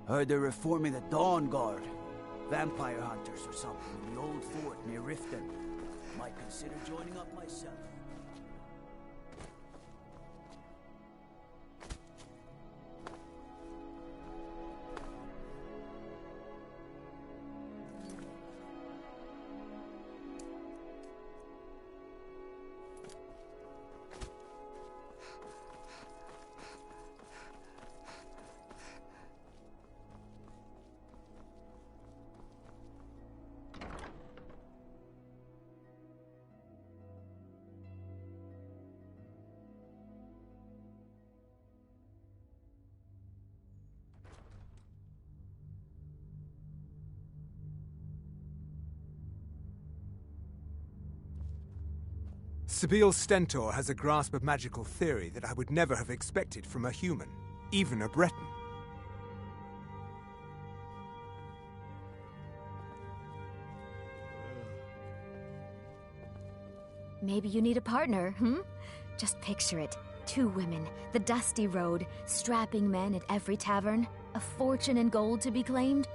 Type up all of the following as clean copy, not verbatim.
Heard they're reforming the Dawn Guard. Vampire hunters or something in the old fort near Riften. Might consider joining up myself. Sibyl Stentor has a grasp of magical theory that I would never have expected from a human, even a Breton. Maybe you need a partner, Just picture it. 2 women, the dusty road, strapping men at every tavern, a fortune in gold to be claimed.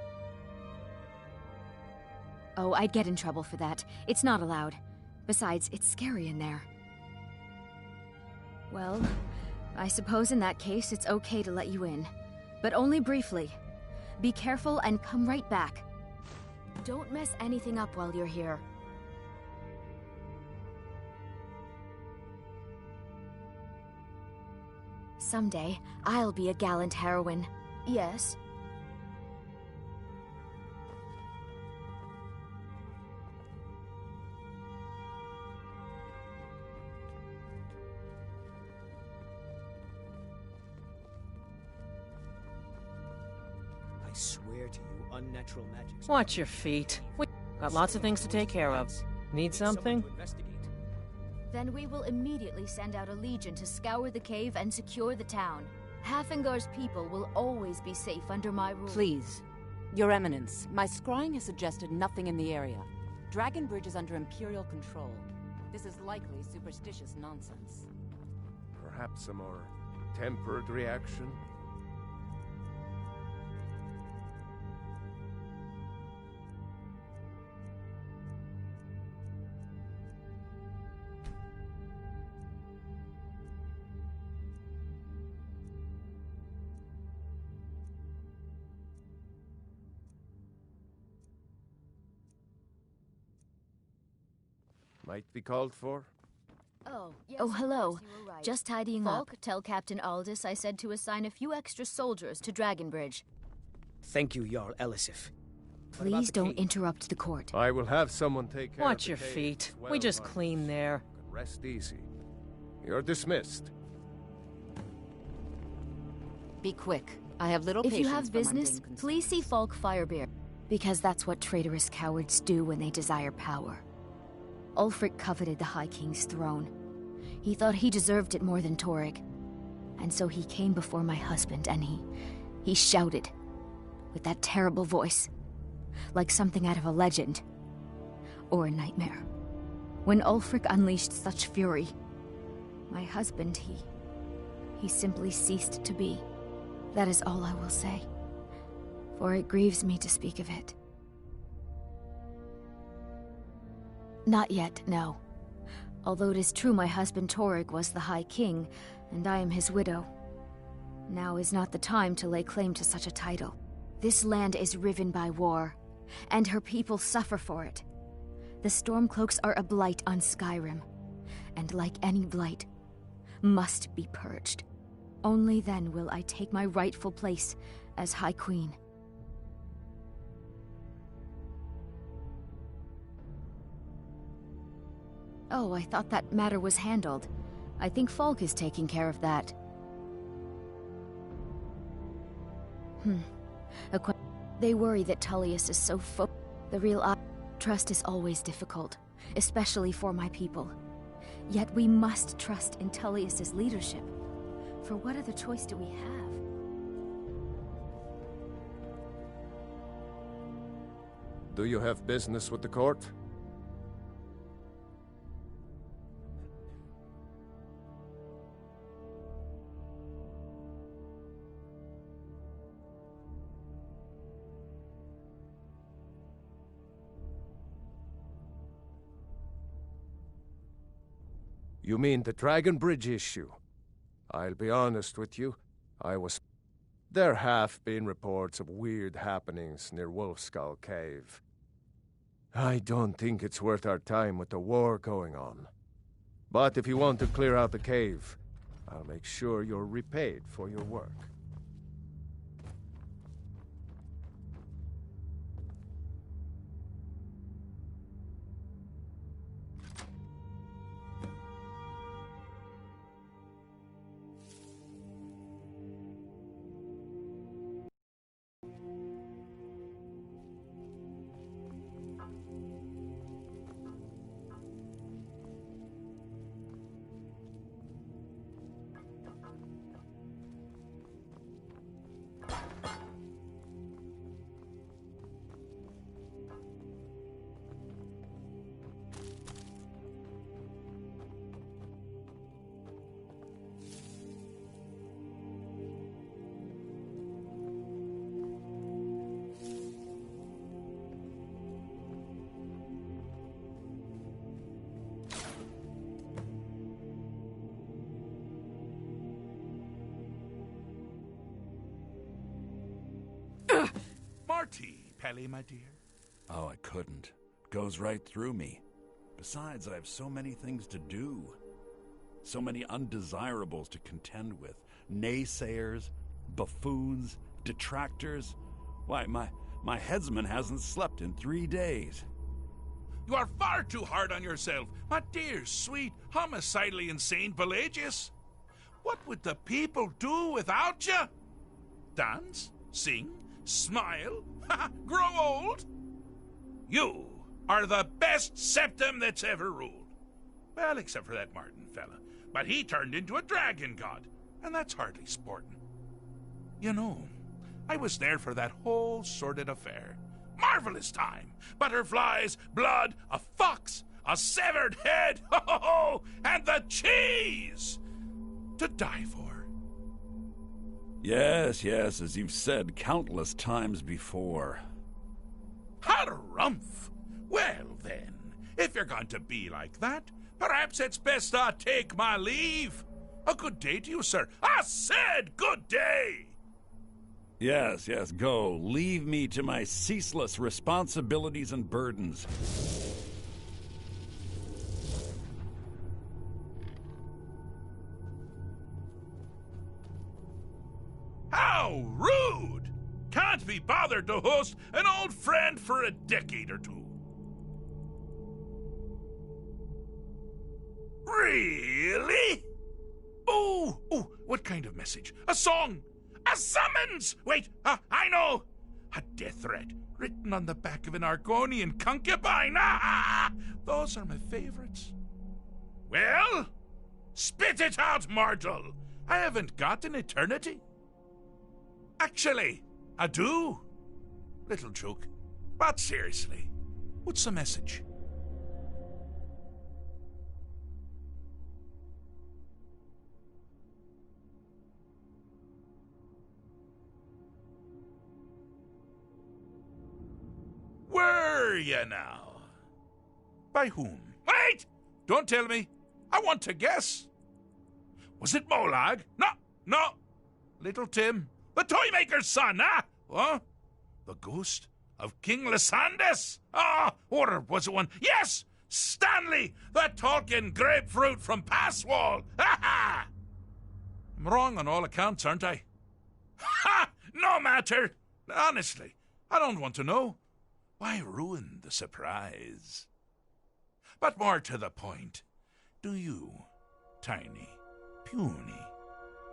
Oh, I'd get in trouble for that. It's not allowed. Besides, it's scary in there. Well, I suppose in that case it's okay to let you in. But only briefly. Be careful and come right back. Don't mess anything up while you're here. Someday, I'll be a gallant heroine. Yes? I swear to you, unnatural magic. Watch your feet. We got lots of things to take care of. Need something? Then we will immediately send out a legion to scour the cave and secure the town. Hafingar's people will always be safe under my rule. Please. Your Eminence, my scrying has suggested nothing in the area. Dragonbridge is under Imperial control. This is likely superstitious nonsense. Perhaps a more tempered reaction? Might be called for? Oh, yes, hello. Right. Just tidying up. Tell Captain Aldous I said to assign a few extra soldiers to Dragonbridge. Thank you, Jarl Elisif. Please don't interrupt the court. I will have someone take care Watch of your the cave feet. as well, We just Marcus. clean there. You can rest easy. You're dismissed. Be quick. I have little If patience you have for business, mundane concerns. please see Falk Firebeard. Because that's what traitorous cowards do when they desire power. Ulfric coveted the High King's throne. He thought he deserved it more than Torrig. And so he came before my husband and he shouted. With that terrible voice. Like something out of a legend. Or a nightmare. When Ulfric unleashed such fury, my husband, he simply ceased to be. That is all I will say. For it grieves me to speak of it. Not yet, no. Although it is true my husband Torrig was the High King, and I am his widow. Now is not the time to lay claim to such a title. This land is riven by war, and her people suffer for it. The Stormcloaks are a blight on Skyrim, and like any blight, must be purged. Only then will I take my rightful place as High Queen. Oh, I thought that matter was handled. I think Falk is taking care of that. They worry that Tullius is so The real trust is always difficult, especially for my people. Yet we must trust in Tullius's leadership. For what other choice do we have? Do you have business with the court? You mean the Dragon Bridge issue? I'll be honest with you, There have been reports of weird happenings near Wolfskull Cave. I don't think it's worth our time with the war going on. But if you want to clear out the cave, I'll make sure you're repaid for your work. Marty, Pelly, my dear. Oh, I couldn't. Goes right through me. Besides, I have so many things to do. So many undesirables to contend with. Naysayers, buffoons, detractors. Why, my headsman hasn't slept in 3 days. You are far too hard on yourself, my dear, sweet, homicidally insane Pelagius. What would the people do without you? Dance? Sing? Smile? Grow old? You are the best septum that's ever ruled. Well, except for that Martin fella. But he turned into a dragon god, and that's hardly sporting. You know, I was there for that whole sordid affair. Marvelous time. Butterflies, blood, a fox, a severed head, ho ho ho, and the cheese to die for. Yes, as you've said countless times before. Harumph! Well then, if you're going to be like that, perhaps it's best I take my leave. A good day to you, sir. I said good day! Yes, go. Leave me to my ceaseless responsibilities and burdens. How rude! Can't be bothered to host an old friend for a decade or two. Really? Oh, what kind of message? A song? A summons! Wait, I know! A death threat written on the back of an Argonian concubine. Those are my favorites. Well, spit it out, mortal. I haven't got an eternity. Actually, I do. Little joke. But seriously, what's the message? Were you now? By whom? Wait! Don't tell me. I want to guess. Was it Molag? No. Little Tim. The Toymaker's son, Huh? The ghost of King Lysandus? Or was it one? Yes! Stanley, the talking grapefruit from Passwall! Ha! I'm wrong on all accounts, aren't I? Ha! No matter! Honestly, I don't want to know. Why ruin the surprise? But more to the point, do you, tiny, puny,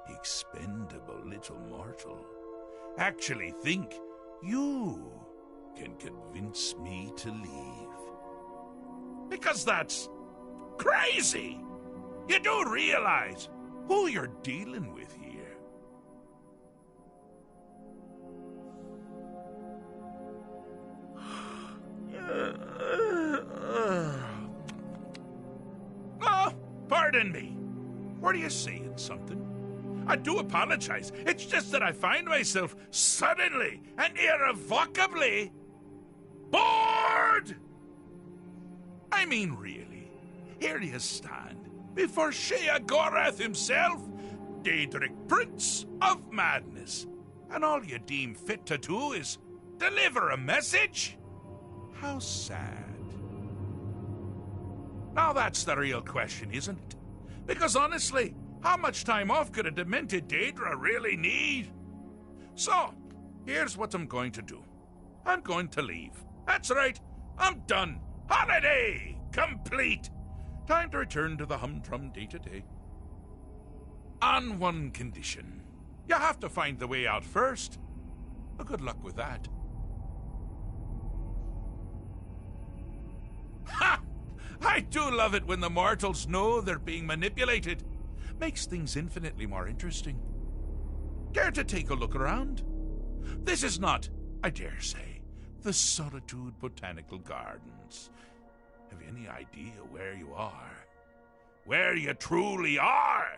expendable little mortal, actually think you can convince me to leave? Because that's crazy! You do realize who you're dealing with here. Pardon me. Were you saying something? I do apologize. It's just that I find myself suddenly and irrevocably bored. I mean, really. Here you stand, before Sheogorath himself, Daedric Prince of Madness. And all you deem fit to do is deliver a message? How sad. Now that's the real question, isn't it? Because honestly, how much time off could a demented Daedra really need? So, here's what I'm going to do. I'm going to leave. That's right, I'm done. Holiday complete. Time to return to the humdrum day-to-day. On one condition. You have to find the way out first. Well, good luck with that. Ha! I do love it when the mortals know they're being manipulated. Makes things infinitely more interesting. Care to take a look around? This is not, I dare say, the Solitude Botanical Gardens. Have you any idea where you are? Where you truly are?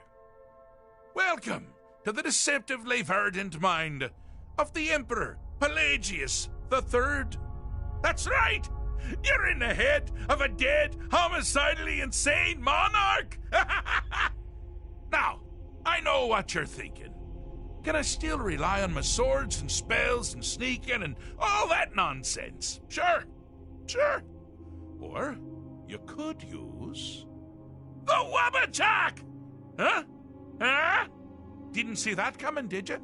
Welcome to the deceptively verdant mind of the Emperor Pelagius III. That's right! You're in the head of a dead, homicidally insane monarch! Now, I know what you're thinking. Can I still rely on my swords and spells and sneaking and all that nonsense? Sure. Or you could use the Wabbajack! Huh? Didn't see that coming, did you?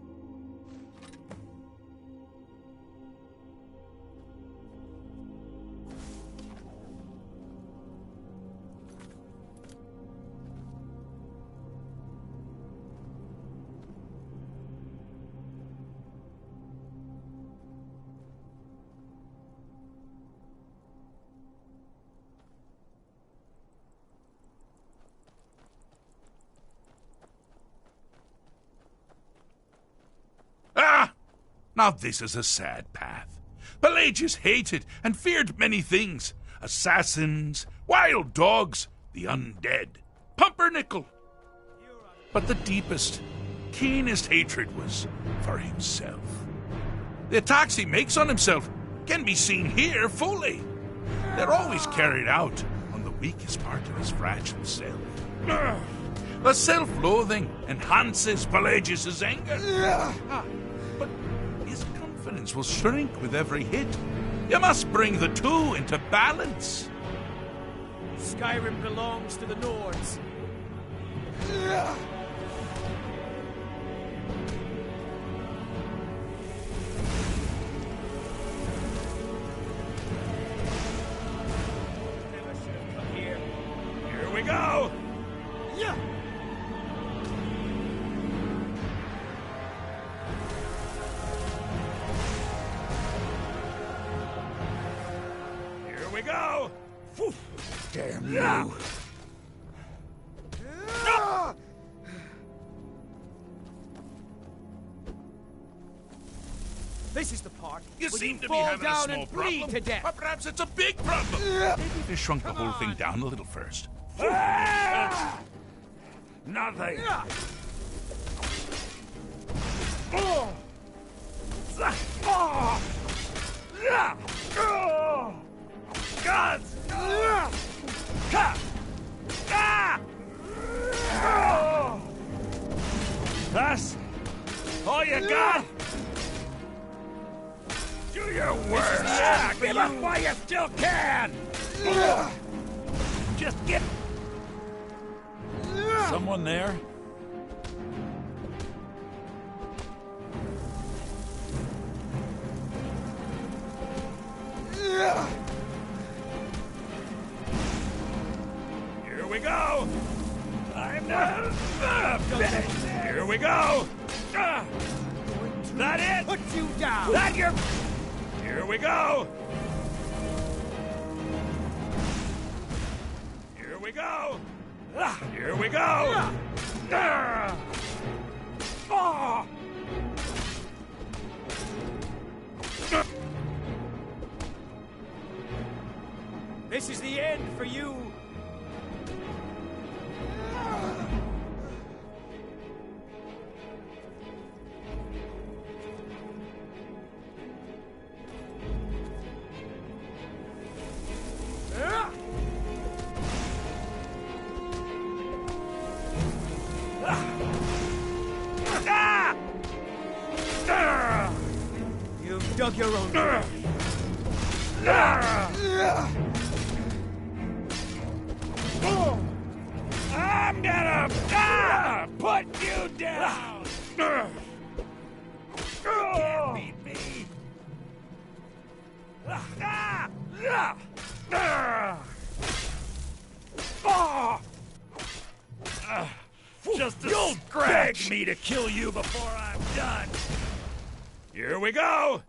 Now this is a sad path. Pelagius hated and feared many things. Assassins, wild dogs, the undead, pumpernickel. But the deepest, keenest hatred was for himself. The attacks he makes on himself can be seen here fully. They're always carried out on the weakest part of his fragile self. The self-loathing enhances Pelagius's anger. But his confidence will shrink with every hit. You must bring the two into balance. Skyrim belongs to the Nords. Here we go! Yeah! Here we go! Whew. Damn you! This is the part You where seem you to be fall having a down small and bleed problem. to death. But perhaps it's a big problem. Maybe if you shrunk the whole thing down a little first. Nothing. Gods! That's all you got? Do your worst! Give up while you still can! Just get... Someone there? Here we go! I'm not finished. Here we go! That it? Put you down! That your... Here we go! Here we go! Here we go! This is the end for you! dug your own grave. I'm gonna put you down! Can't beat me! Just to scratch me to kill you before I'm done. Here we go!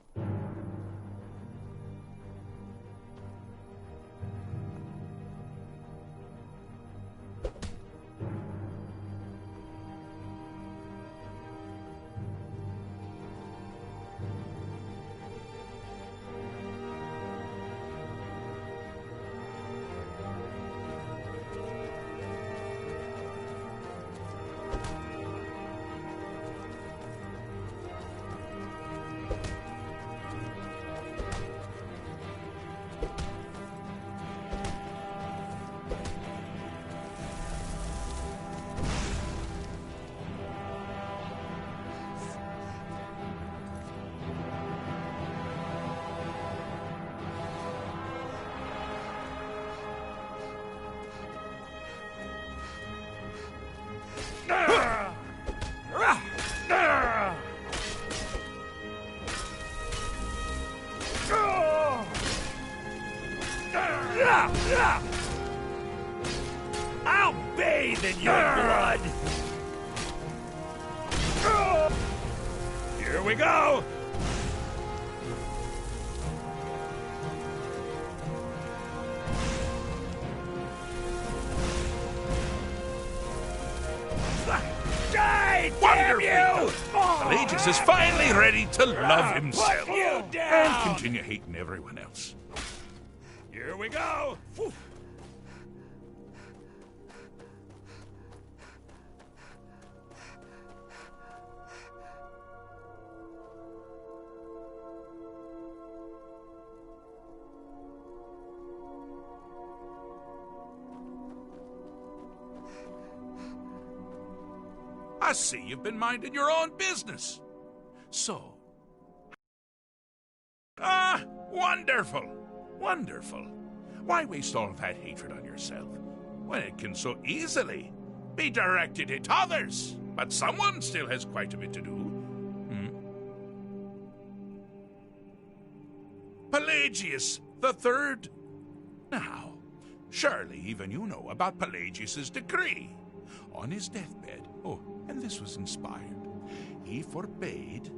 I'll bathe in your blood! Here we go! Die, damn you! Pelagius is finally ready to love himself and continue hating everyone else. Here we go! Whew. I see you've been minding your own business. So. Wonderful. Wonderful. Why waste all that hatred on yourself when it can so easily be directed at others? But someone still has quite a bit to do. Pelagius the Third. Now, surely even you know about Pelagius's decree. On his deathbed, and this was inspired, he forbade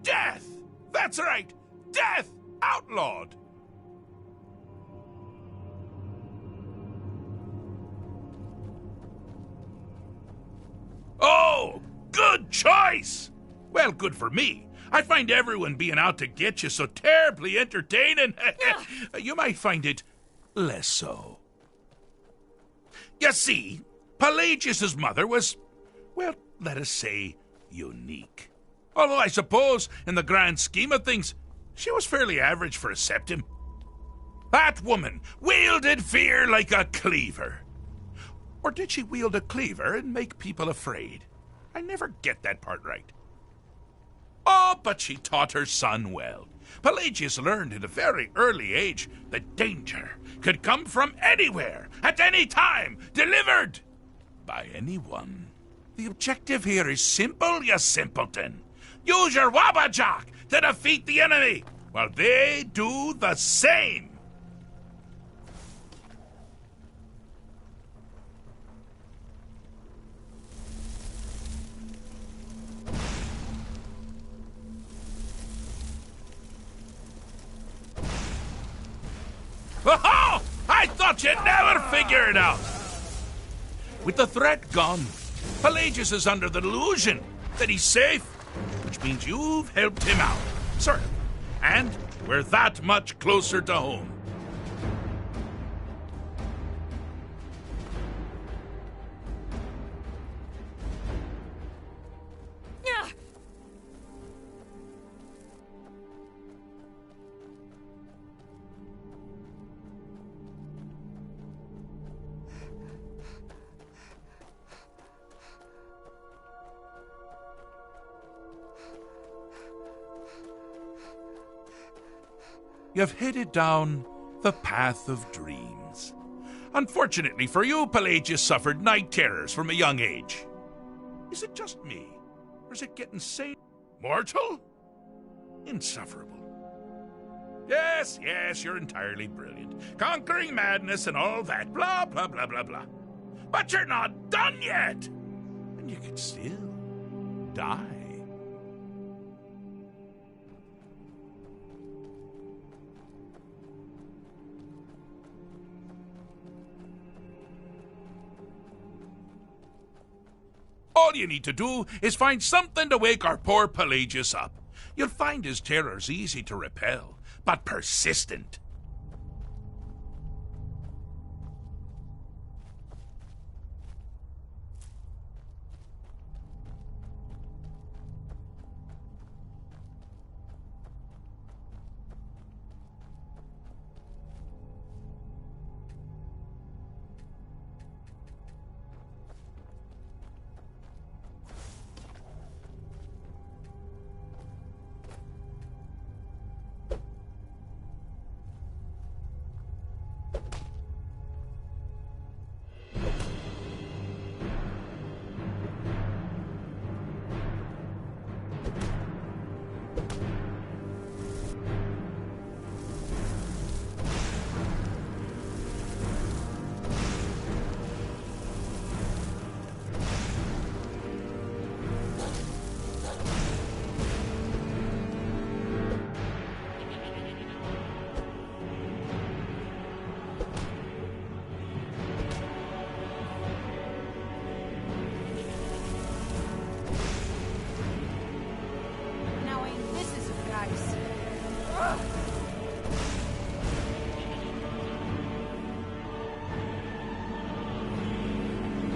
death! That's right! Death! Outlawed! Oh, good choice! Well, good for me. I find everyone being out to get you so terribly entertaining. You might find it less so. You see, Pelagius's mother was, well, let us say, unique. Although I suppose, in the grand scheme of things, she was fairly average for a septim. That woman wielded fear like a cleaver. Or did she wield a cleaver and make people afraid? I never get that part right. Oh, but she taught her son well. Pelagius learned at a very early age that danger could come from anywhere, at any time, delivered by anyone. The objective here is simple, you simpleton. Use your wabajak to defeat the enemy, while they do the same. Oh, I thought you'd never figure it out. With the threat gone, Pelagius is under the delusion that he's safe, which means you've helped him out, sort of. And we're that much closer to home. you've headed down the path of dreams. Unfortunately for you, Pelagius suffered night terrors from a young age. Is it just me, or is it getting sane? Mortal? Insufferable. Yes, you're entirely brilliant. Conquering madness and all that, blah, blah, blah, blah, blah. But you're not done yet! And you could still die. All you need to do is find something to wake our poor Pelagius up. You'll find his terrors easy to repel, but persistent.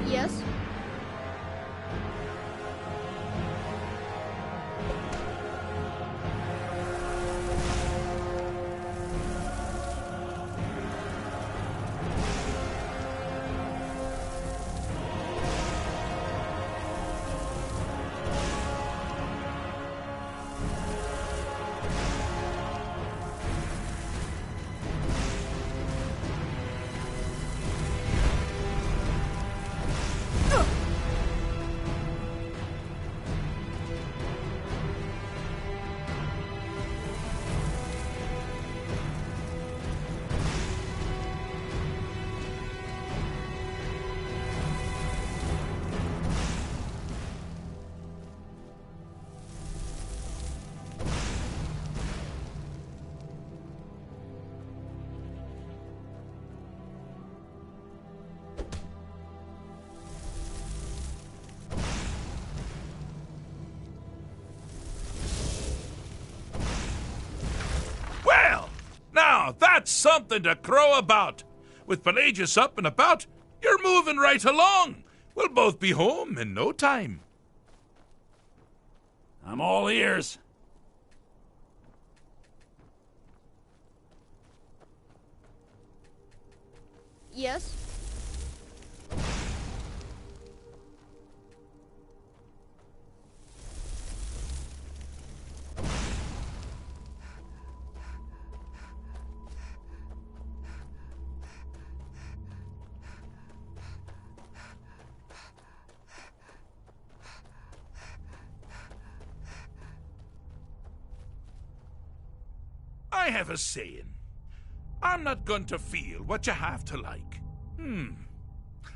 Yes? Now, that's something to crow about. With Pelagius up and about, you're moving right along. We'll both be home in no time. I'm all ears. Yes? I have a saying. I'm not going to feel what you have to like.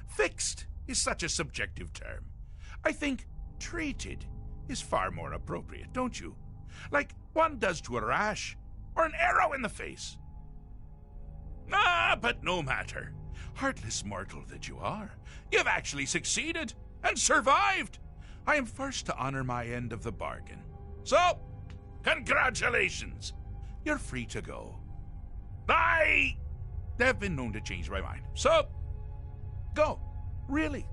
Fixed is such a subjective term. I think treated is far more appropriate, don't you? Like one does to a rash or an arrow in the face. But no matter. Heartless mortal that you are, you've actually succeeded and survived. I am first to honor my end of the bargain. So, congratulations. You're free to go. I have been known to change my mind. So, go. Really.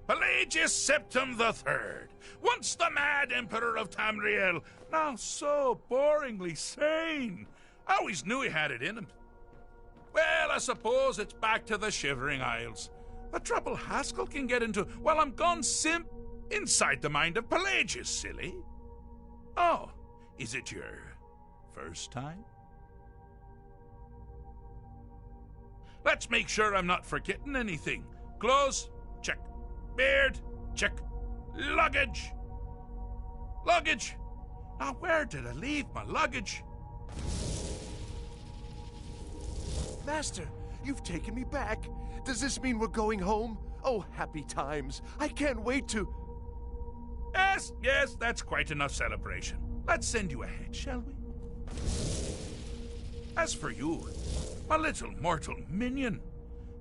Pelagius Septim III, once the mad Emperor of Tamriel, now so boringly sane. I always knew he had it in him. Well, I suppose it's back to the Shivering Isles. The trouble Haskell can get into while I'm gone inside the mind of Pelagius, silly. Oh, is it your first time? Let's make sure I'm not forgetting anything. Clothes? Check. Beard? Check. Luggage? Luggage? Now, where did I leave my luggage? Master, you've taken me back. Does this mean we're going home? Oh, happy times. I can't wait to... Yes, that's quite enough celebration. Let's send you ahead, shall we? As for you, my little mortal minion,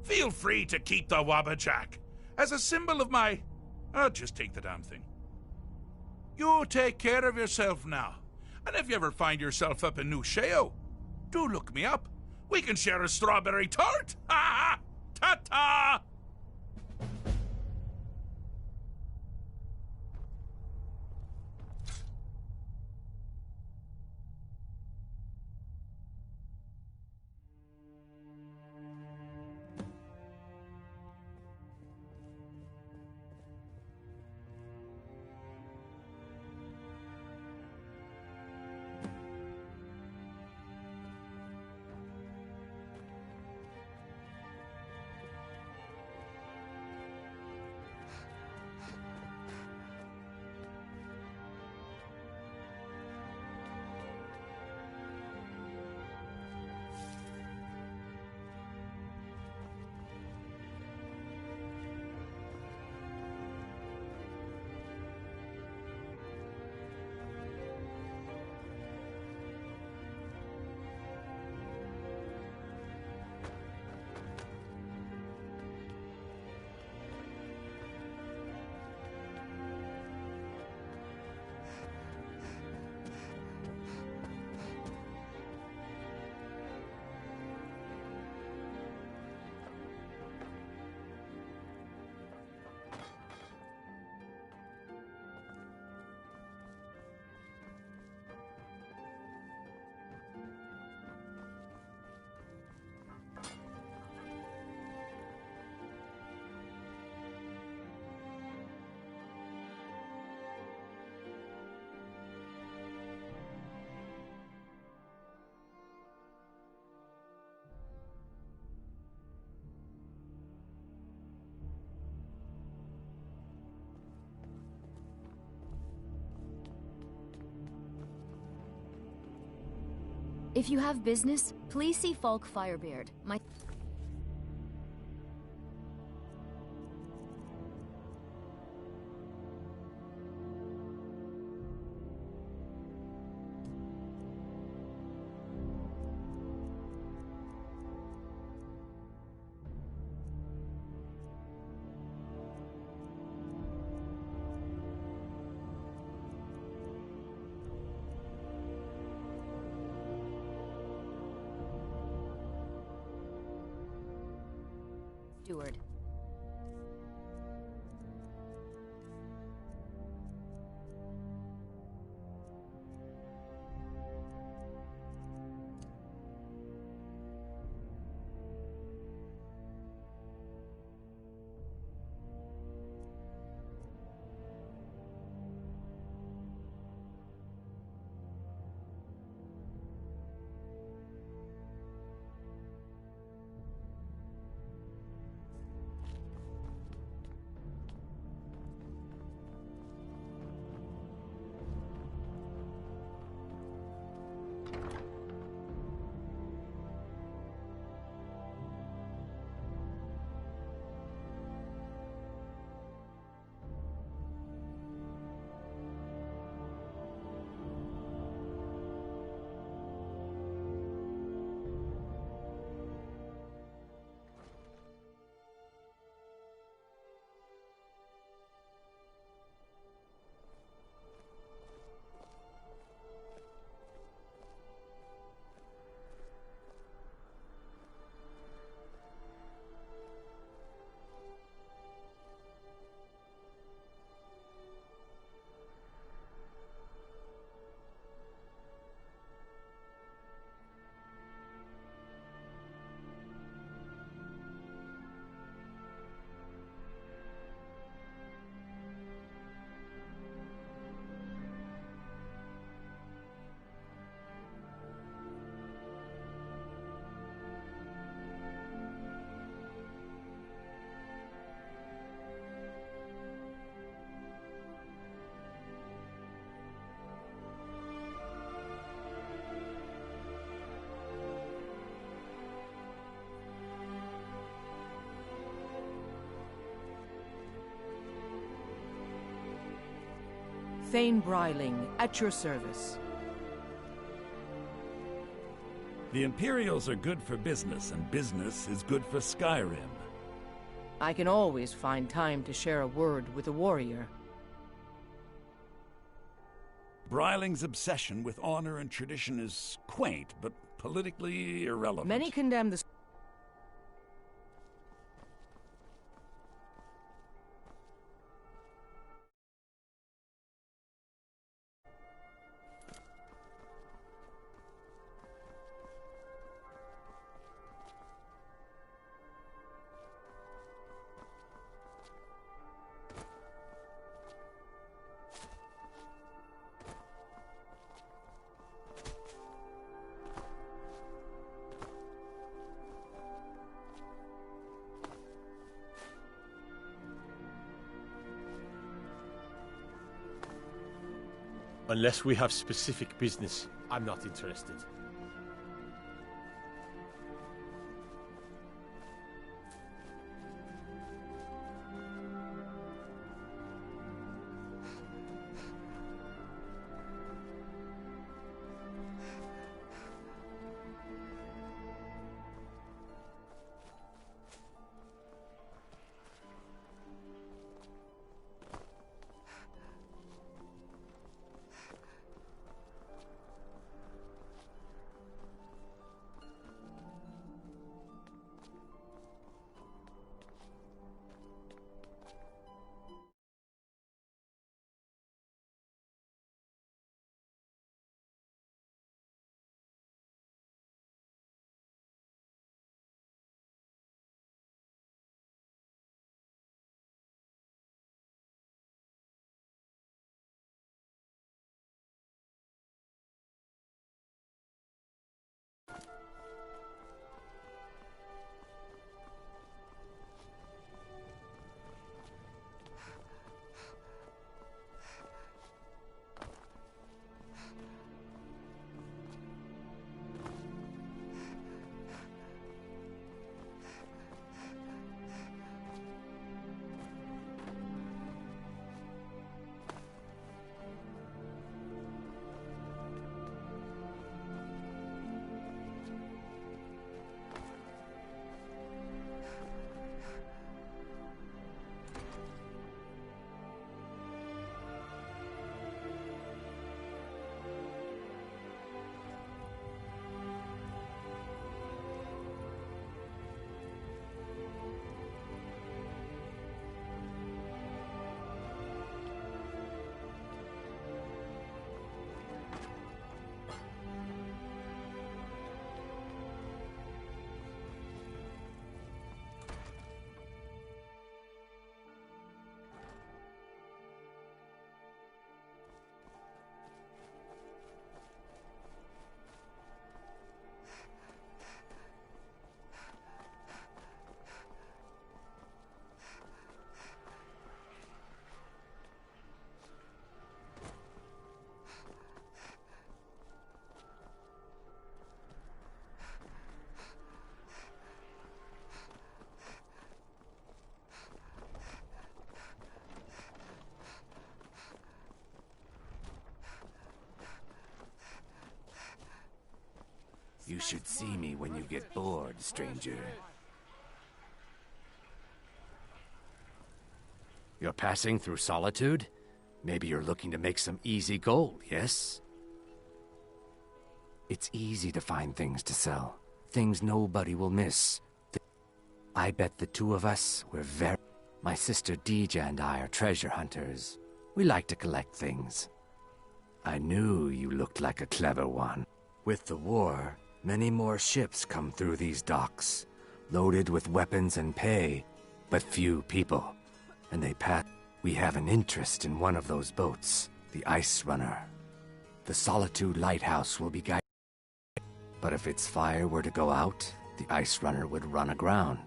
feel free to keep the Wabbajack as a symbol of my... just take the damn thing. You take care of yourself now. And if you ever find yourself up in New Sheo, do look me up. We can share a strawberry tart. Ha ha! Ta-ta! If you have business, please see Falk Firebeard. My... Steward. Thane Bryling, at your service. The Imperials are good for business, and business is good for Skyrim. I can always find time to share a word with a warrior. Bryling's obsession with honor and tradition is quaint, but politically irrelevant. Many condemn the... Unless we have specific business, I'm not interested. You should see me when you get bored, stranger. You're passing through Solitude? Maybe you're looking to make some easy gold, yes? It's easy to find things to sell. Things nobody will miss. I bet the two of us, we're very... My sister Deeja and I are treasure hunters. We like to collect things. I knew you looked like a clever one. With the war, many more ships come through these docks, loaded with weapons and pay, but few people. And they pass. We have an interest in one of those boats, the Ice Runner. The Solitude Lighthouse will be guided. But if its fire were to go out, the Ice Runner would run aground.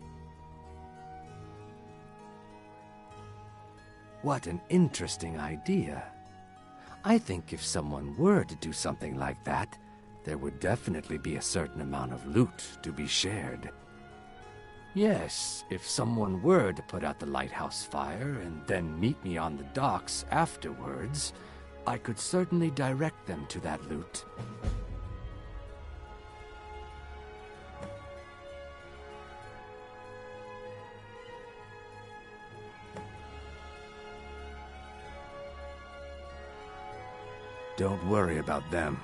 What an interesting idea. I think if someone were to do something like that, there would definitely be a certain amount of loot to be shared. Yes, if someone were to put out the lighthouse fire and then meet me on the docks afterwards, I could certainly direct them to that loot. Don't worry about them.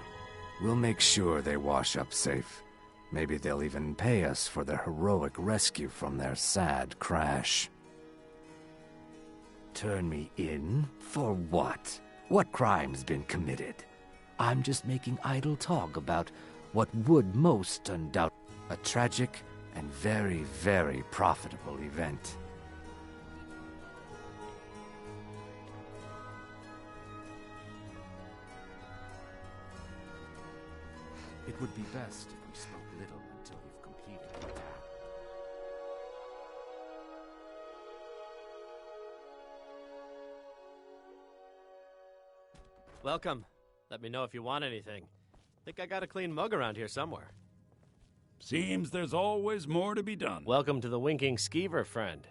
We'll make sure they wash up safe. Maybe they'll even pay us for their heroic rescue from their sad crash. Turn me in? For what? What crime's been committed? I'm just making idle talk about what would most undoubt a tragic and very, very profitable event. It would be best if we spoke little until you've completed your task. Welcome. Let me know if you want anything. Think I got a clean mug around here somewhere. Seems there's always more to be done. Welcome to the Winking Skeever, friend.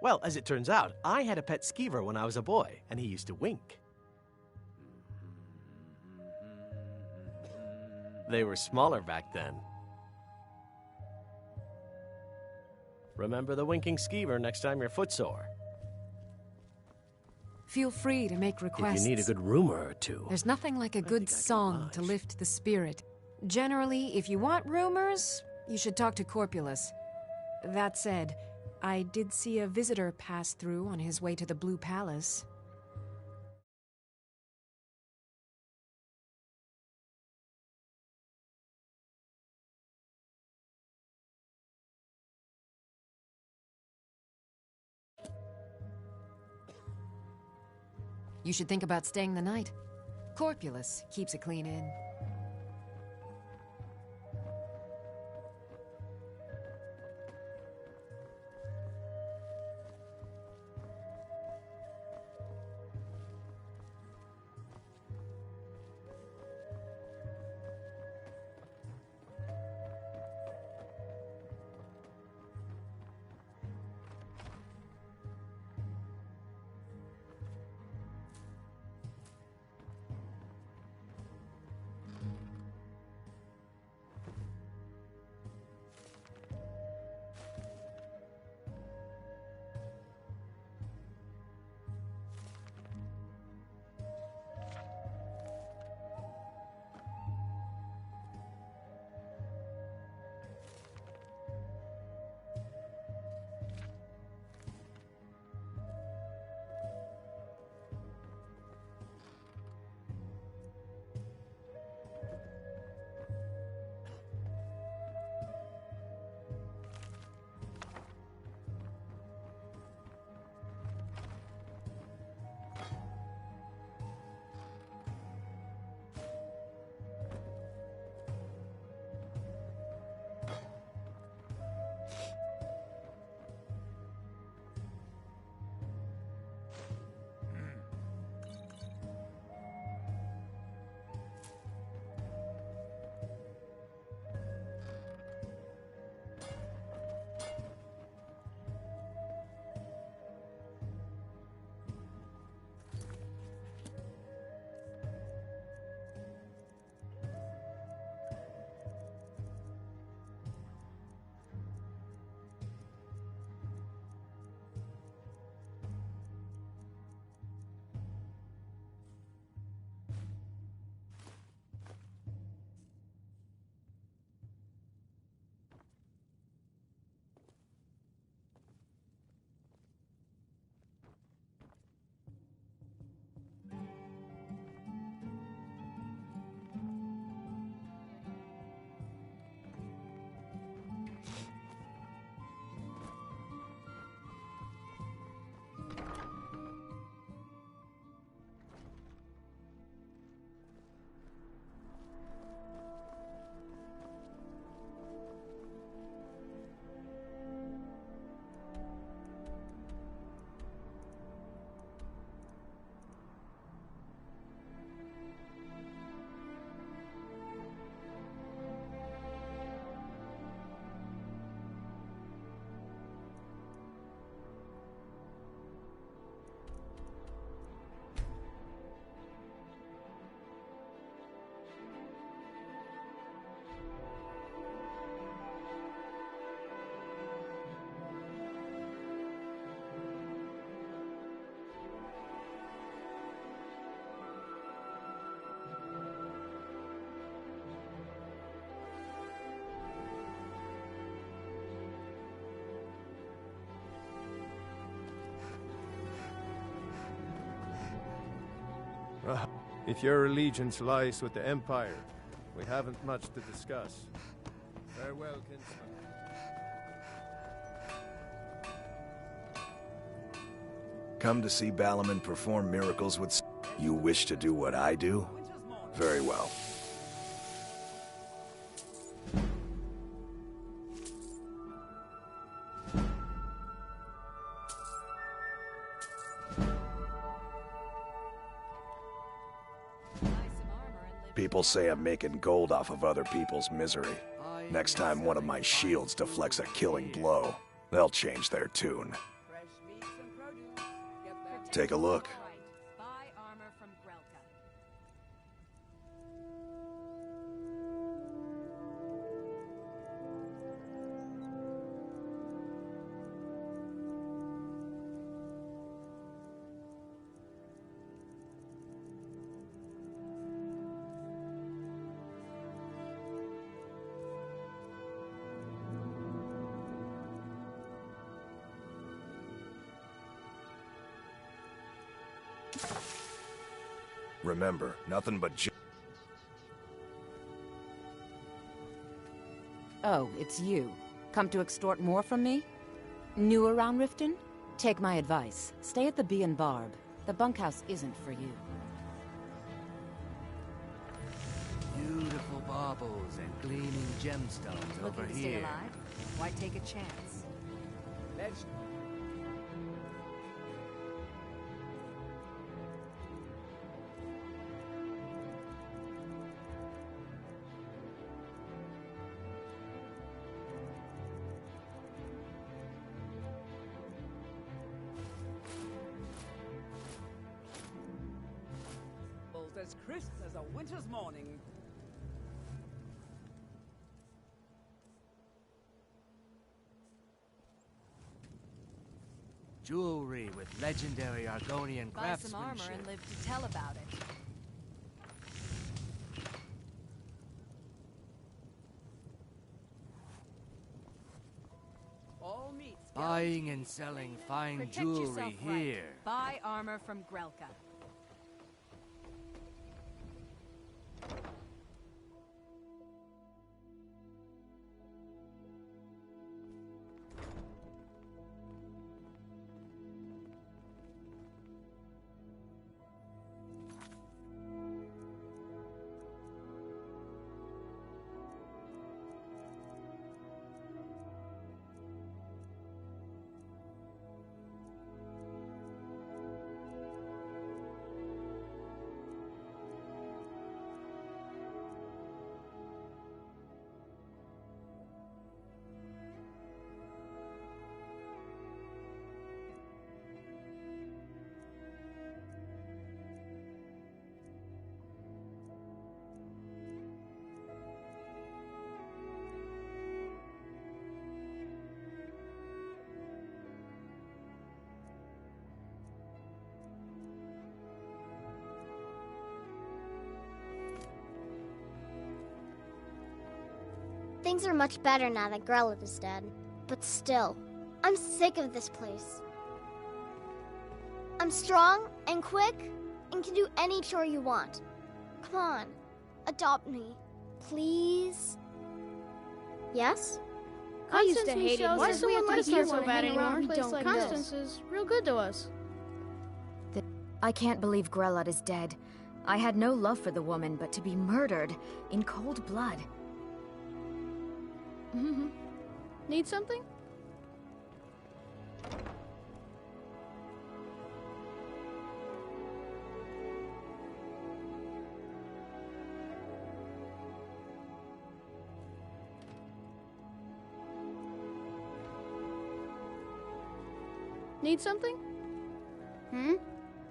Well, as it turns out, I had a pet skeever when I was a boy, and he used to wink. They were smaller back then. Remember the Winking Skeever next time you're footsore. Feel free to make requests. If you need a good rumor or two. There's nothing like a good song to lift the spirit. Generally, if you want rumors, you should talk to Corpulus. That said, I did see a visitor pass through on his way to the Blue Palace. You should think about staying the night. Corpulus keeps a clean inn. If your allegiance lies with the Empire, we haven't much to discuss. Farewell, kinsman. Come to see Balaman perform miracles with... You wish to do what I do? Very well. People say I'm making gold off of other people's misery. Next time one of my shields deflects a killing blow, they'll change their tune. Take a look. Remember, nothing but Oh, it's you. Come to extort more from me? New around Riften? Take my advice. Stay at the Bee and Barb. The bunkhouse isn't for you. Beautiful baubles and gleaming gemstones over Looking to stay here. alive? Why take a chance? Let's... As crisp as a winter's morning. Jewelry with legendary Argonian Buy some armor craftsmanship. and live to tell about it. All meat. Buying and selling fine Protect jewelry yourself right. here. Buy armor from Grelka. Things are much better now that Grelot is dead. But still, I'm sick of this place. I'm strong and quick and can do any chore you want. Come on, adopt me, please. Yes? I used to hate it. Why someone like you so bad anymore? like Constance is real good to us. I can't believe Grelot is dead. I had no love for the woman, but to be murdered in cold blood. Need something? Need something?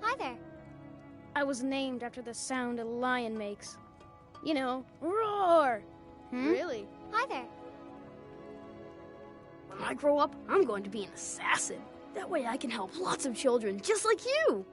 Hi there. I was named after the sound a lion makes. You know, roar! Really? Hi there. When I grow up, I'm going to be an assassin. That way I can help lots of children just like you.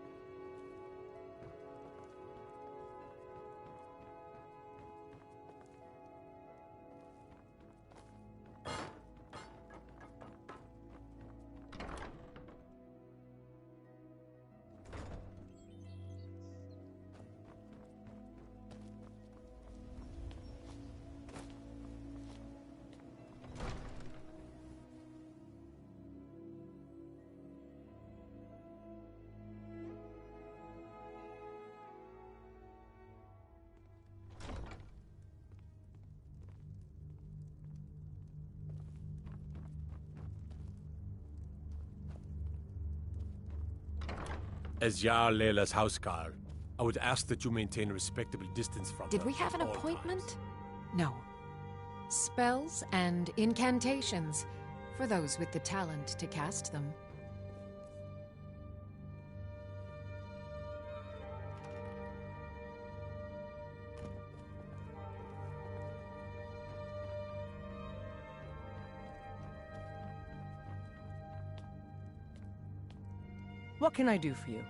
As Jarl Layla's houseguard, I would ask that you maintain a respectable distance from her. Did we have an at all appointment? times. No. Spells and incantations, for those with the talent to cast them. What can I do for you?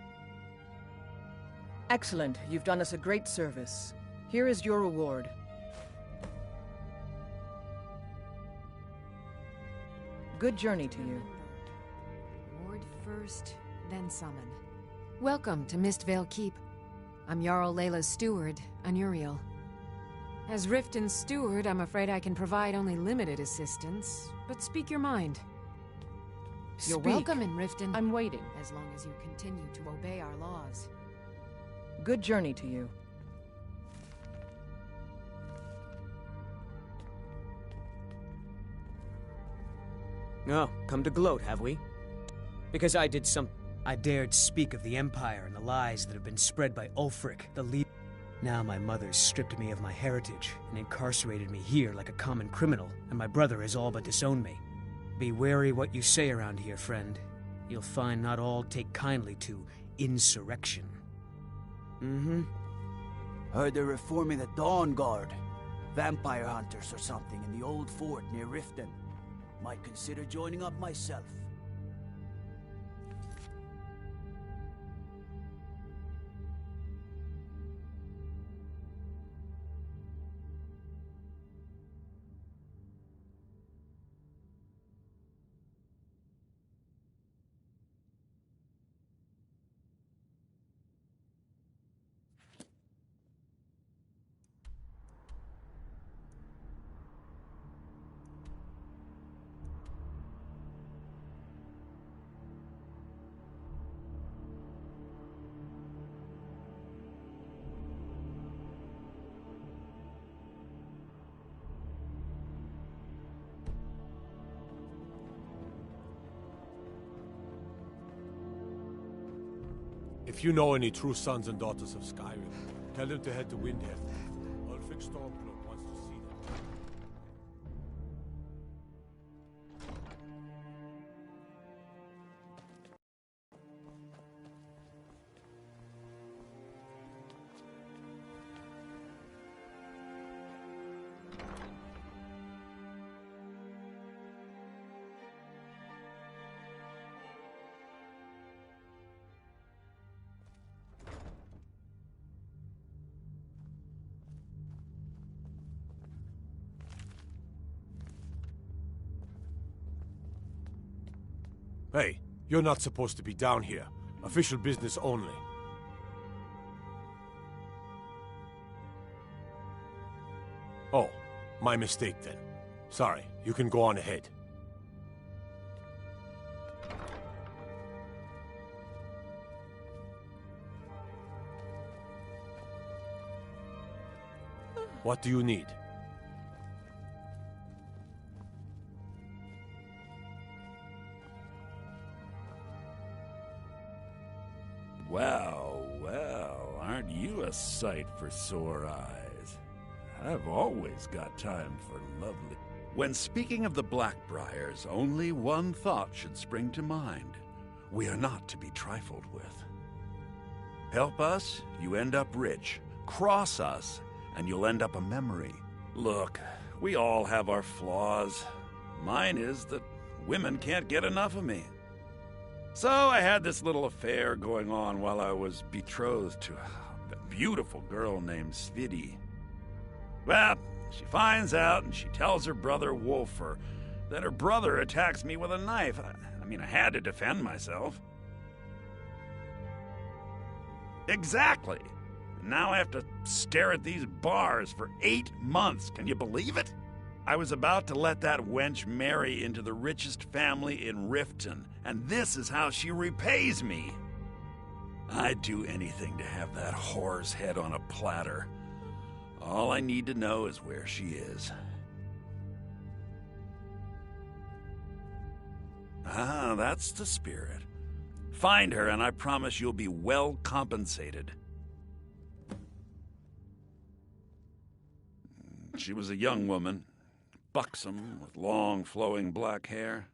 Excellent. You've done us a great service. Here is your reward. Good journey to you. Ward first, then summon. Welcome to Mistvale Keep. I'm Jarl Layla's steward, Anuriel. As Riften's steward, I'm afraid I can provide only limited assistance, but speak your mind. You're Speak. welcome in Riften. I'm waiting. As long as you continue to obey our laws. Good journey to you. Oh, come to gloat, have we? Because I dared speak of the Empire and the lies that have been spread by Ulfric, the leader. Now my mother's stripped me of my heritage and incarcerated me here like a common criminal, and my brother has all but disowned me. Be wary what you say around here, friend. You'll find not all take kindly to insurrection. Heard they're reforming the Dawn Guard. Vampire hunters or something in the old fort near Riften. Might consider joining up myself. If you know any true sons and daughters of Skyrim, tell them to head to Windhelm. Ulfric Stormcloak wants to see them. Hey, you're not supposed to be down here. Official business only. Oh, my mistake then. Sorry, you can go on ahead. What do you need? Well, well, aren't you a sight for sore eyes? I've always got time for lovely... When speaking of the Blackbriars, only one thought should spring to mind. We are not to be trifled with. Help us, you end up rich. Cross us, and you'll end up a memory. Look, we all have our flaws. Mine is that women can't get enough of me. So I had this little affair going on while I was betrothed to a beautiful girl named Svidi. Well, she finds out and she tells her brother Wolfer that her brother attacks me with a knife. I mean, I had to defend myself. Exactly. Now I have to stare at these bars for 8 months. Can you believe it? I was about to let that wench marry into the richest family in Riften, and this is how she repays me. I'd do anything to have that whore's head on a platter. All I need to know is where she is. Ah, that's the spirit. Find her, and I promise you'll be well compensated. She was a young woman, buxom, with long, flowing black hair.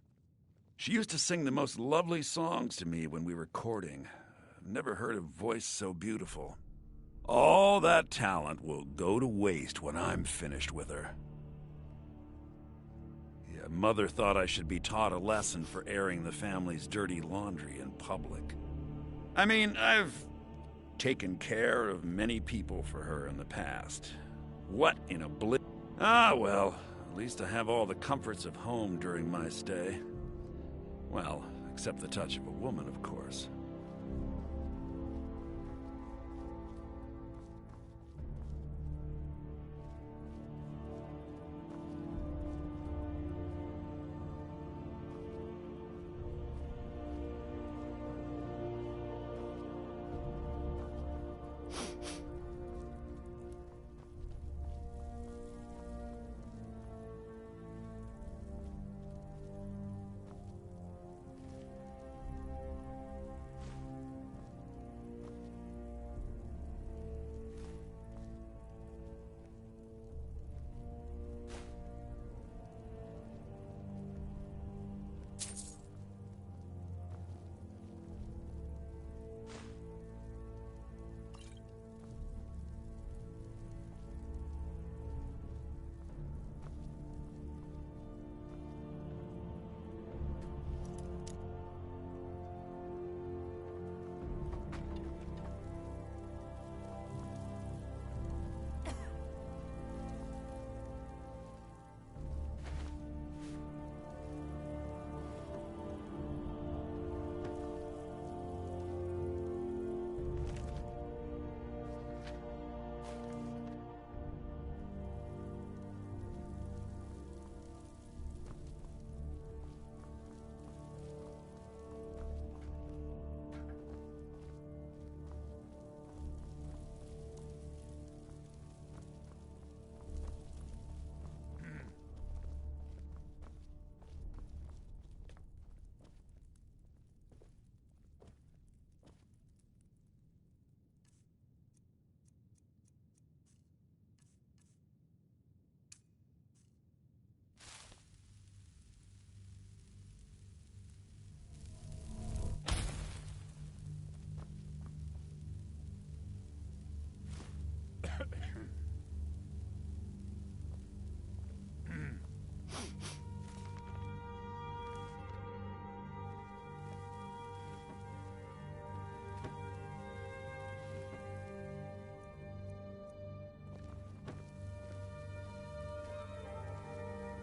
She used to sing the most lovely songs to me when we were courting. I've never heard a voice so beautiful. All that talent will go to waste when I'm finished with her. Yeah, Mother thought I should be taught a lesson for airing the family's dirty laundry in public. I mean, I've taken care of many people for her in the past. What in a blip? Ah, well, at least I have all the comforts of home during my stay. Well, except the touch of a woman, of course.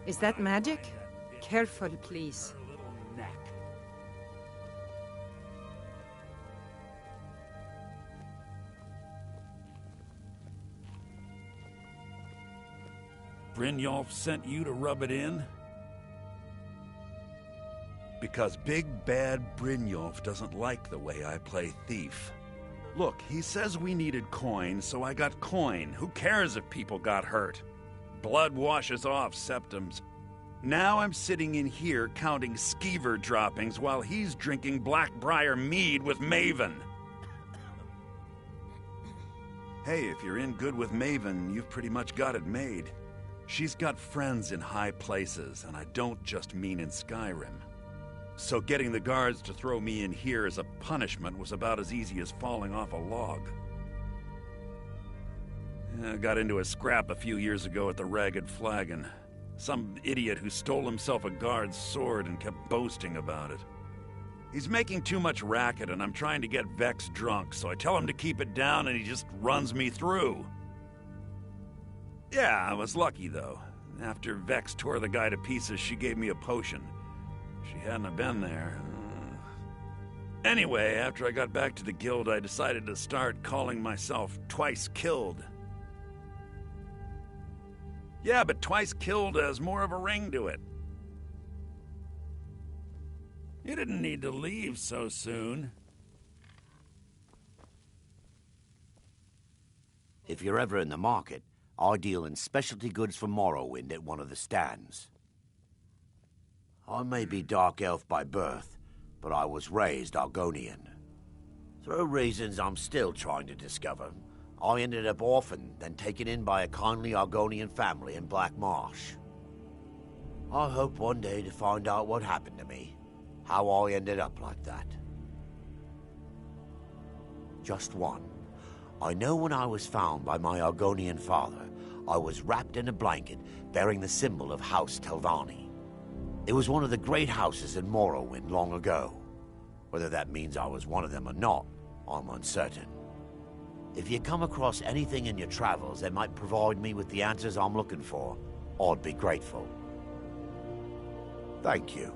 Is that magic? Careful, please. Brynjolf sent you to rub it in? Because Big Bad Brynjolf doesn't like the way I play thief. Look, he says we needed coin, so I got coin. Who cares if people got hurt? Blood washes off septums. Now I'm sitting in here counting skeever droppings while he's drinking Blackbriar mead with Maven. Hey, if you're in good with Maven, you've pretty much got it made. She's got friends in high places, and I don't just mean in Skyrim. So getting the guards to throw me in here as a punishment was about as easy as falling off a log. I got into a scrap a few years ago at the Ragged Flagon. Some idiot who stole himself a guard's sword and kept boasting about it. He's making too much racket, and I'm trying to get Vex drunk, so I tell him to keep it down, and he just runs me through. Yeah, I was lucky, though. After Vex tore the guy to pieces, she gave me a potion. If she hadn't have been there... Anyway, after I got back to the guild, I decided to start calling myself Twice Killed. Yeah, but Twice Killed has more of a ring to it. You didn't need to leave so soon. If you're ever in the market, I deal in specialty goods for Morrowind at one of the stands. I may be Dark Elf by birth, but I was raised Argonian. Through reasons I'm still trying to discover, I ended up orphaned, then taken in by a kindly Argonian family in Black Marsh. I hope one day to find out what happened to me, how I ended up like that. Just one. I know when I was found by my Argonian father, I was wrapped in a blanket bearing the symbol of House Telvanni. It was one of the great houses in Morrowind long ago. Whether that means I was one of them or not, I'm uncertain. If you come across anything in your travels that might provide me with the answers I'm looking for, I'd be grateful. Thank you.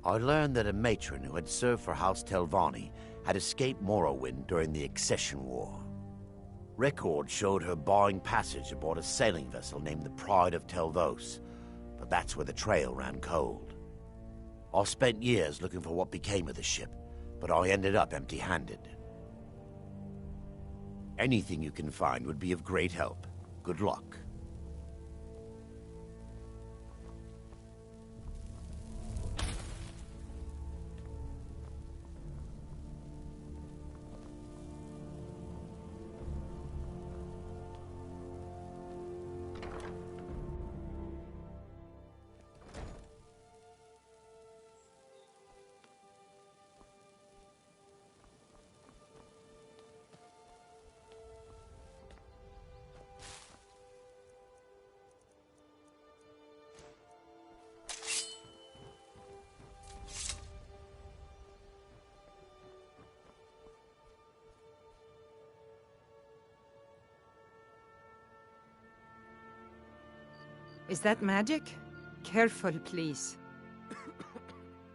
I learned that a matron who had served for House Telvanni had escaped Morrowind during the Accession War. Records showed her buying passage aboard a sailing vessel named the Pride of Telvos, but that's where the trail ran cold. I spent years looking for what became of the ship, but I ended up empty-handed. Anything you can find would be of great help. Good luck. Is that magic? Careful, please.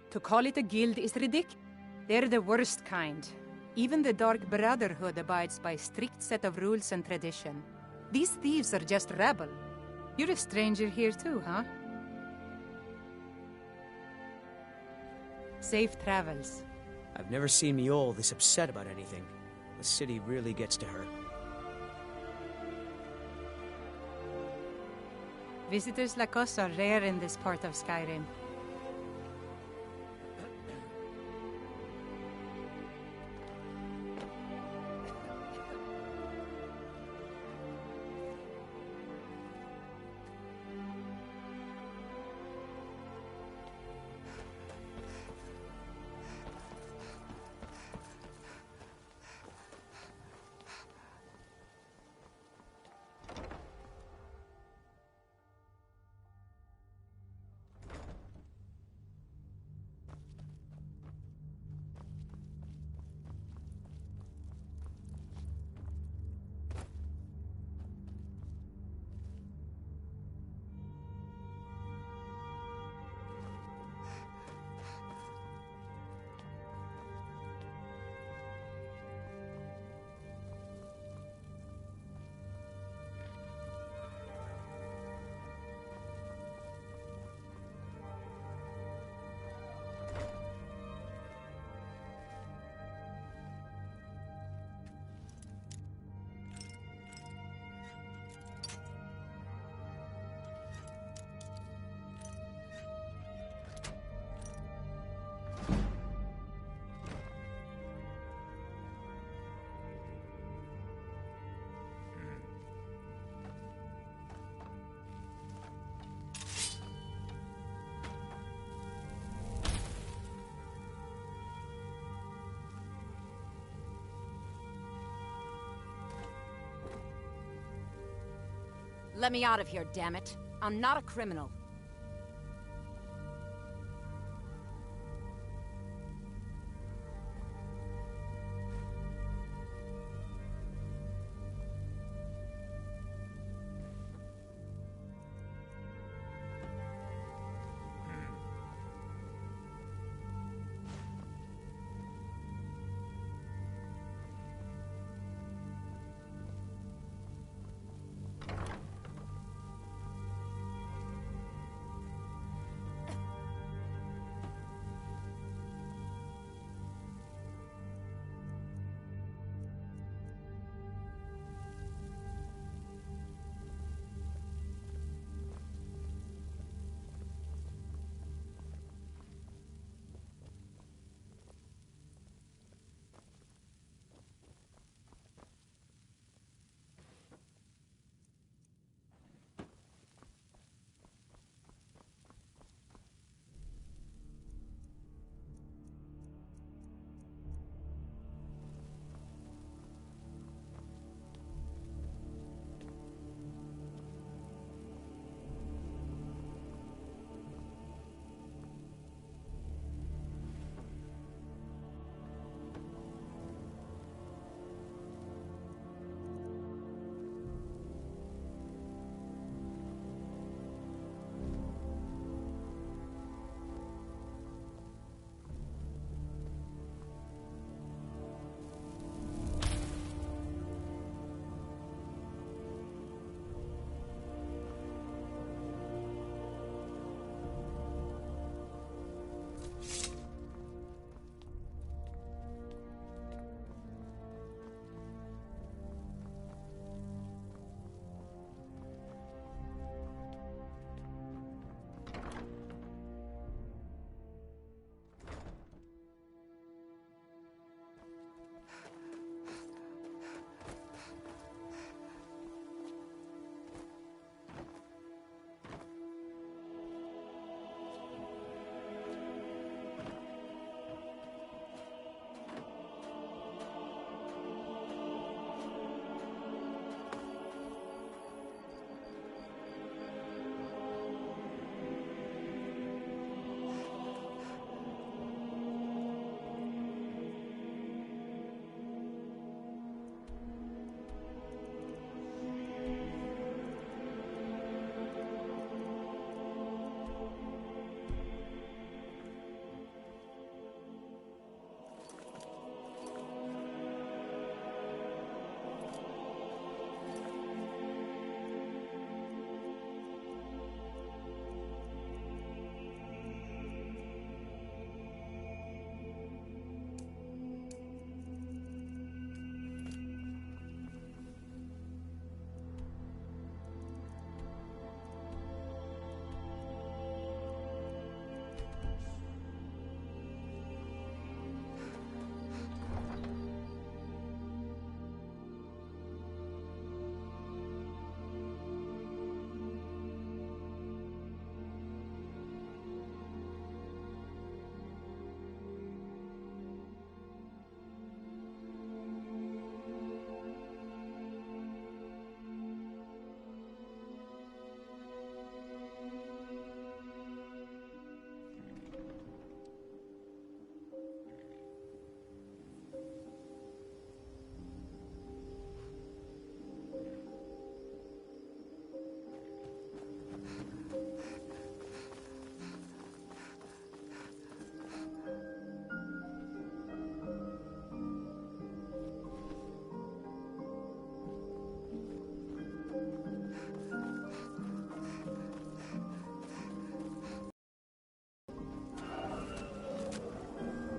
To call it a guild is ridiculous. They're the worst kind. Even the Dark Brotherhood abides by a strict set of rules and tradition. These thieves are just rabble. You're a stranger here too, huh? Safe travels. I've never seen Miol this upset about anything. The city really gets to her. Visitors like us are rare in this part of Skyrim. Let me out of here, damn it. I'm not a criminal.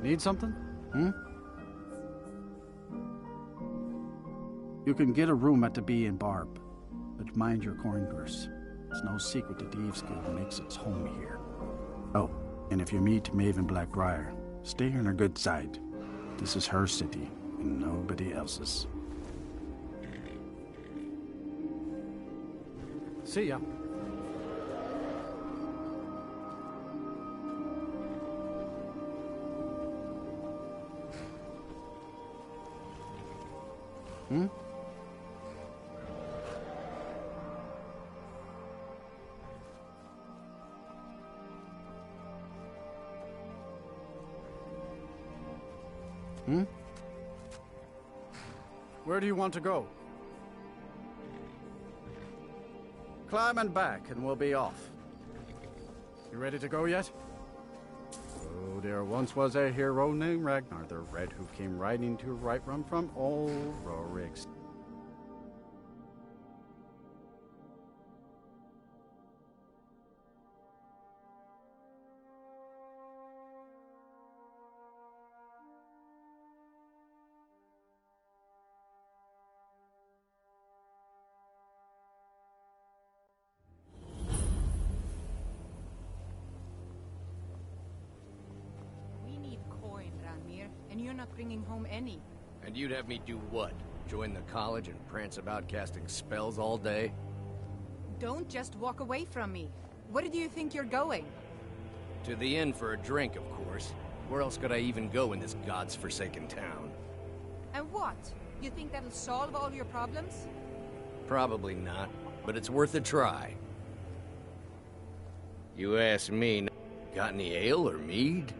Need something? You can get a room at the Bee and Barb, but mind your corners. It's no secret that Eve's Guild makes its home here. Oh, and if you meet Maven Blackbriar, stay on her good side. This is her city, and nobody else's. See ya. Where do you want to go? Climb and back, and we'll be off. You ready to go yet? Oh, there once was a hero named Ragnar the Red who came riding to Whiterun from old Rorik's. And you're not bringing home any. And you'd have me do what? Join the college and prance about casting spells all day? Don't just walk away from me. Where do you think you're going? To the inn for a drink, of course. Where else could I even go in this god's forsaken town? And what? You think that'll solve all your problems? Probably not, but it's worth a try. You ask me, got any ale or mead?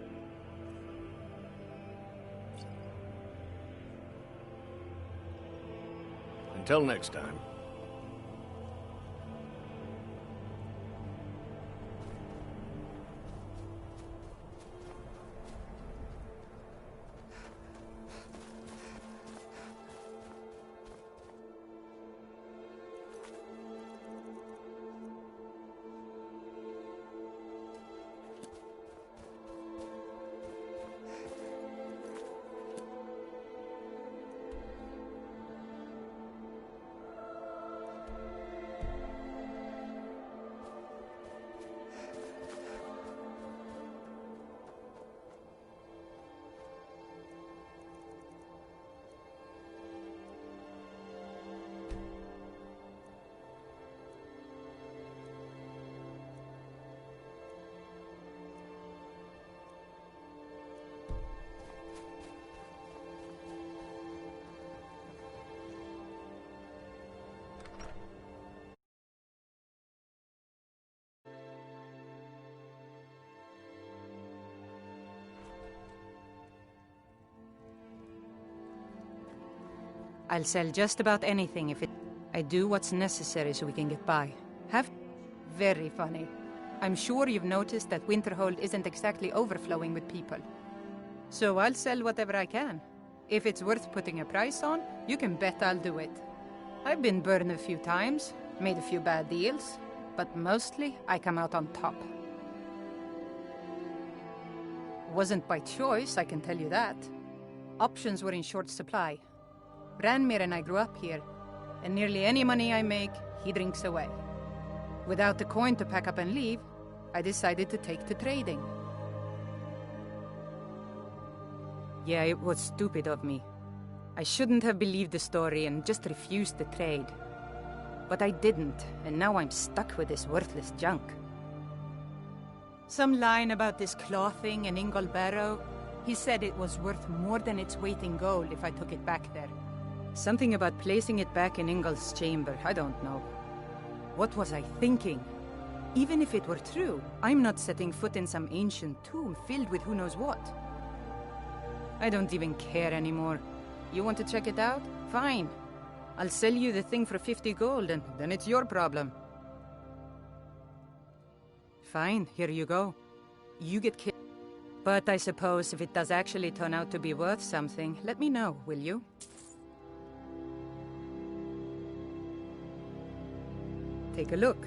Until next time. I'll sell just about anything if it... I do what's necessary so we can get by. Very funny. I'm sure you've noticed that Winterhold isn't exactly overflowing with people. So I'll sell whatever I can. If it's worth putting a price on, you can bet I'll do it. I've been burned a few times, made a few bad deals, but mostly I come out on top. Wasn't by choice, I can tell you that. Options were in short supply. Ranmir and I grew up here, and nearly any money I make, he drinks away. Without the coin to pack up and leave, I decided to take to trading. Yeah, it was stupid of me. I shouldn't have believed the story and just refused the trade. But I didn't, and now I'm stuck with this worthless junk. Some line about this clothing in Ingol Barrow. He said it was worth more than its weight in gold if I took it back there. Something about placing it back in Ingol's chamber, I don't know. What was I thinking? Even if it were true, I'm not setting foot in some ancient tomb filled with who knows what. I don't even care anymore. You want to check it out? Fine. I'll sell you the thing for 50 gold, and then it's your problem. Fine, here you go. You get killed. But I suppose if it does actually turn out to be worth something, let me know, will you? Take a look.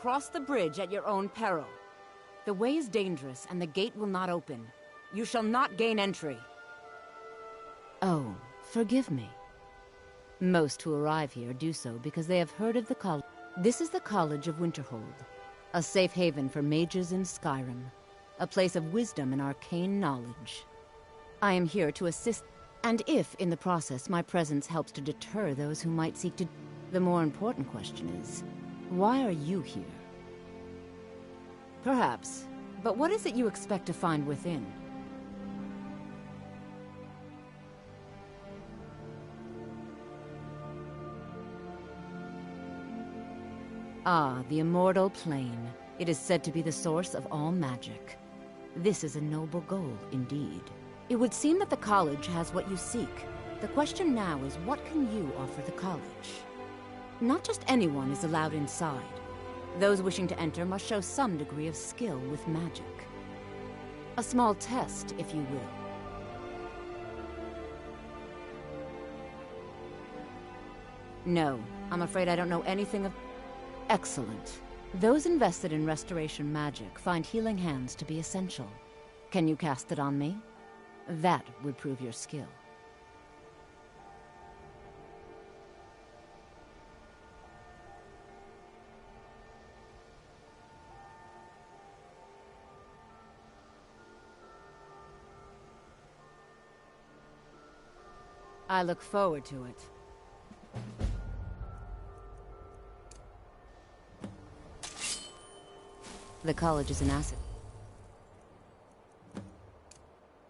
Cross the bridge at your own peril. The way is dangerous, and the gate will not open. You shall not gain entry. Oh, forgive me. Most who arrive here do so because they have heard of the college. This is the College of Winterhold, a safe haven for mages in Skyrim, a place of wisdom and arcane knowledge. I am here to assist, and if, in the process, my presence helps to deter those who might seek to... The more important question is, why are you here? Perhaps, but what is it you expect to find within? Ah, the Immortal Plane. It is said to be the source of all magic. This is a noble goal, indeed. It would seem that the college has what you seek. The question now is, what can you offer the college? Not just anyone is allowed inside. Those wishing to enter must show some degree of skill with magic. A small test, if you will. No, I'm afraid I don't know anything of... Excellent. Those invested in restoration magic find healing hands to be essential. Can you cast it on me? That would prove your skill. I look forward to it. The college is an asset.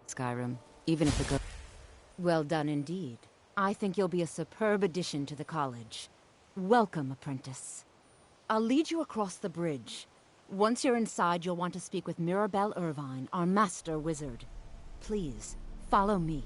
Skyrim, even if it goes... Well done indeed. I think you'll be a superb addition to the college. Welcome, apprentice. I'll lead you across the bridge. Once you're inside, you'll want to speak with Mirabelle Irvine, our master wizard. Please, follow me.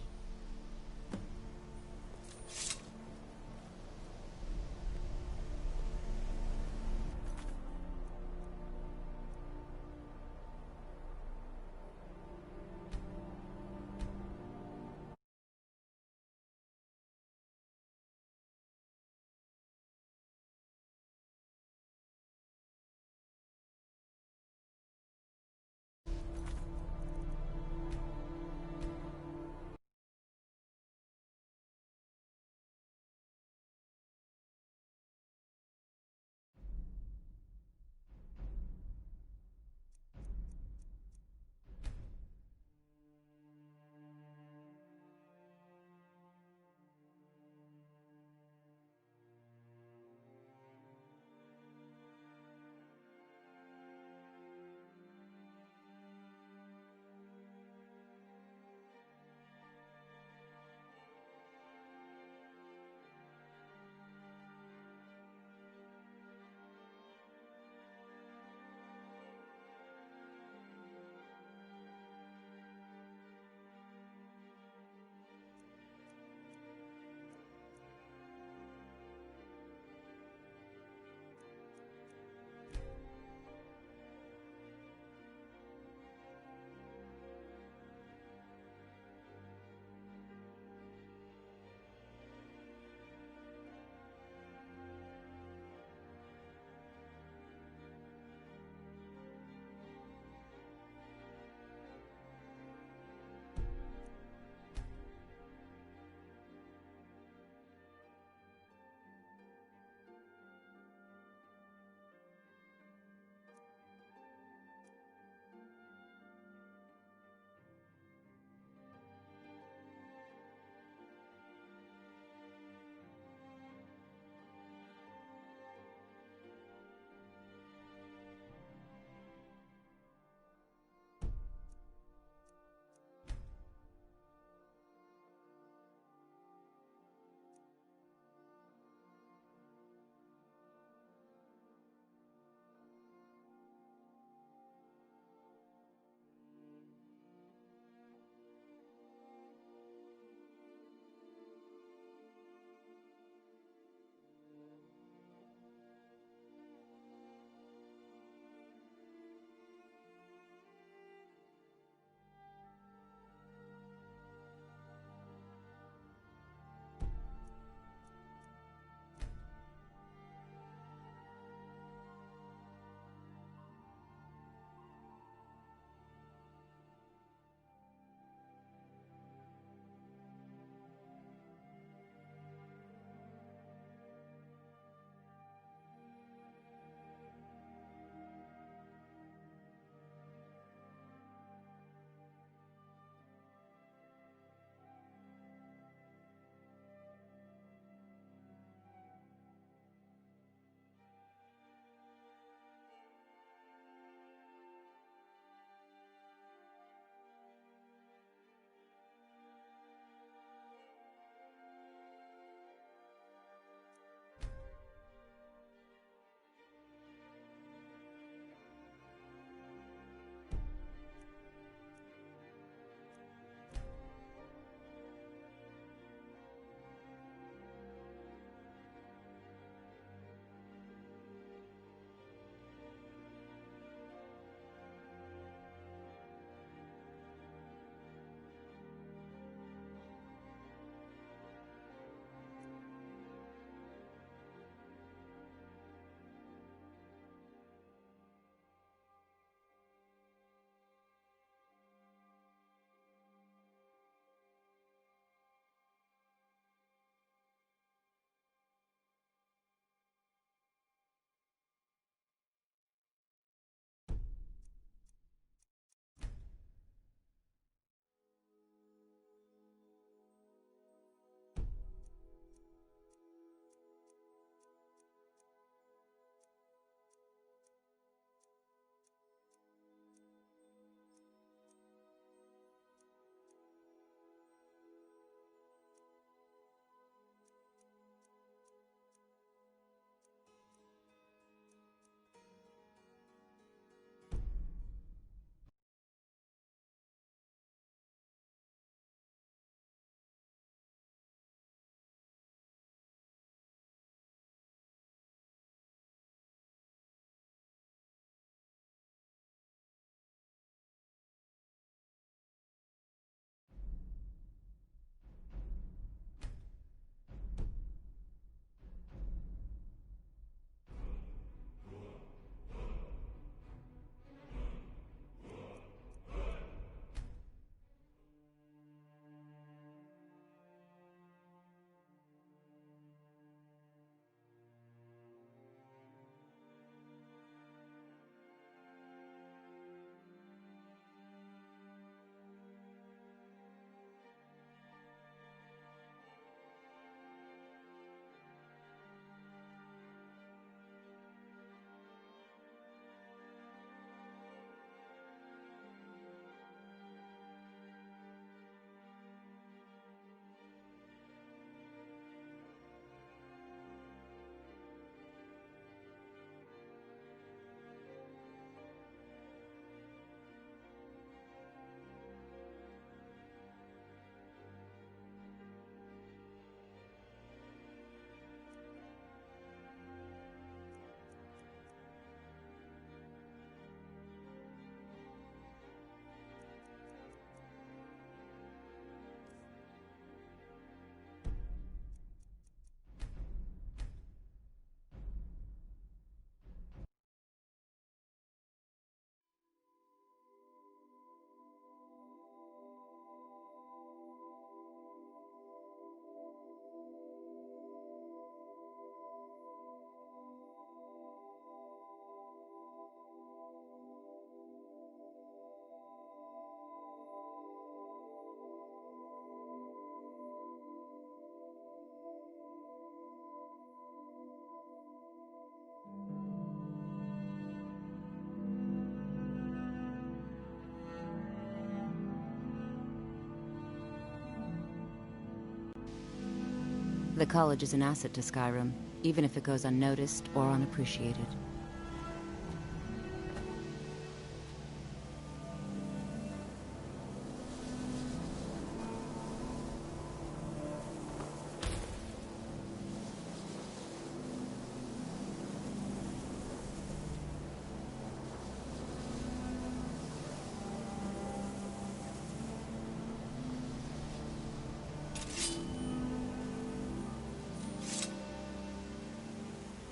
The college is an asset to Skyrim, even if it goes unnoticed or unappreciated.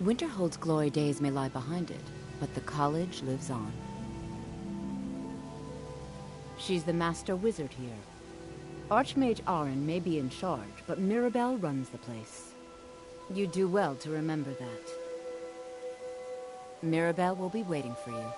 Winterhold's glory days may lie behind it, but the college lives on. She's the master wizard here. Archmage Arin may be in charge, but Mirabelle runs the place. You do well to remember that. Mirabelle will be waiting for you.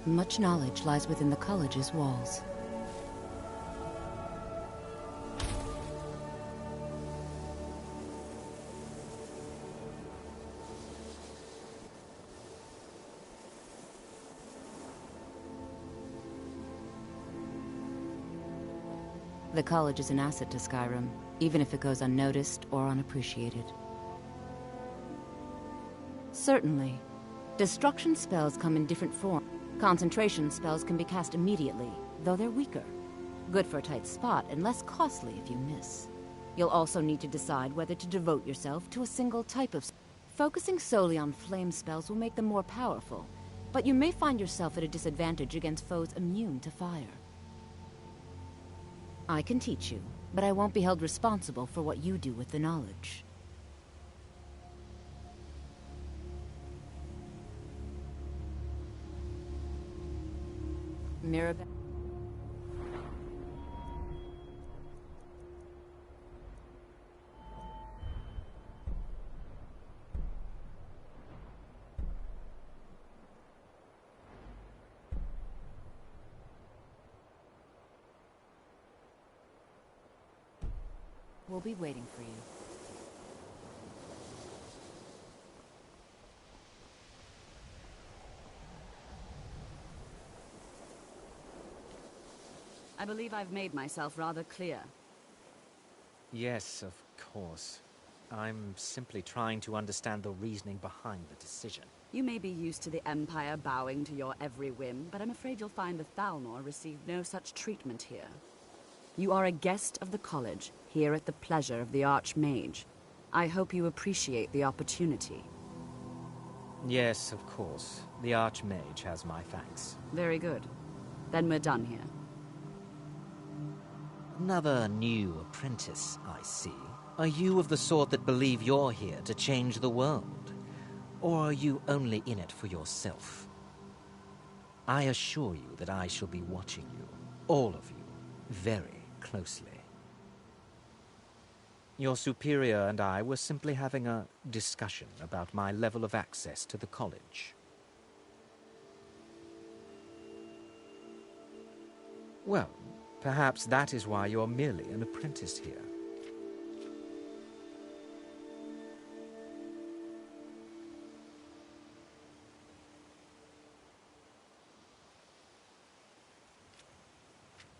Much knowledge lies within the college's walls. The college is an asset to Skyrim, even if it goes unnoticed or unappreciated. Certainly. Destruction spells come in different forms. Concentration spells can be cast immediately, though they're weaker. Good for a tight spot and less costly if you miss. You'll also need to decide whether to devote yourself to a single type of spell. Focusing solely on flame spells will make them more powerful, but you may find yourself at a disadvantage against foes immune to fire. I can teach you, but I won't be held responsible for what you do with the knowledge. Mirabelle. We'll be waiting for you. I believe I've made myself rather clear. Yes, of course. I'm simply trying to understand the reasoning behind the decision. You may be used to the Empire bowing to your every whim, but I'm afraid you'll find the Thalmor received no such treatment here. You are a guest of the college, here at the pleasure of the Archmage. I hope you appreciate the opportunity. Yes, of course. The Archmage has my thanks. Very good. Then we're done here. Another new apprentice, I see. Are you of the sort that believe you're here to change the world? Or are you only in it for yourself? I assure you that I shall be watching you, all of you, very closely. Your superior and I were simply having a discussion about my level of access to the college. Well, perhaps that is why you're merely an apprentice here.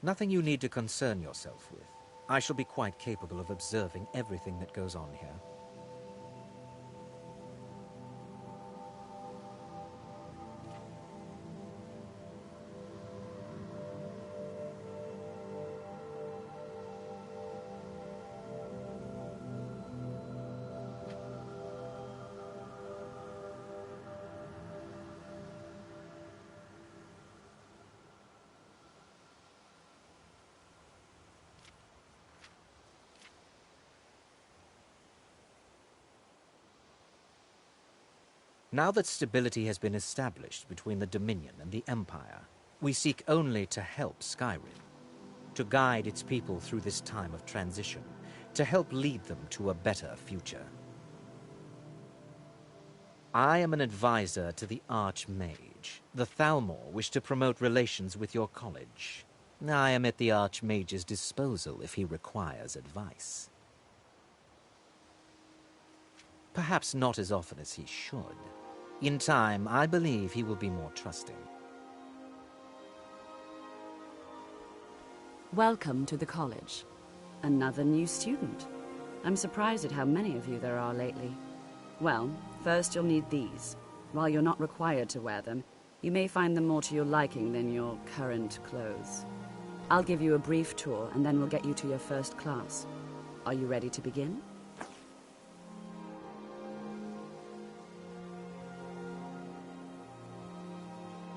Nothing you need to concern yourself with. I shall be quite capable of observing everything that goes on here. Now that stability has been established between the Dominion and the Empire, we seek only to help Skyrim. to guide its people through this time of transition, to help lead them to a better future. I am an advisor to the Archmage. The Thalmor wish to promote relations with your college. I am at the Archmage's disposal if he requires advice. Perhaps not as often as he should. In time, I believe he will be more trusting. Welcome to the college. Another new student. I'm surprised at how many of you there are lately. Well, first you'll need these. While you're not required to wear them, you may find them more to your liking than your current clothes. I'll give you a brief tour, and then we'll get you to your first class. Are you ready to begin?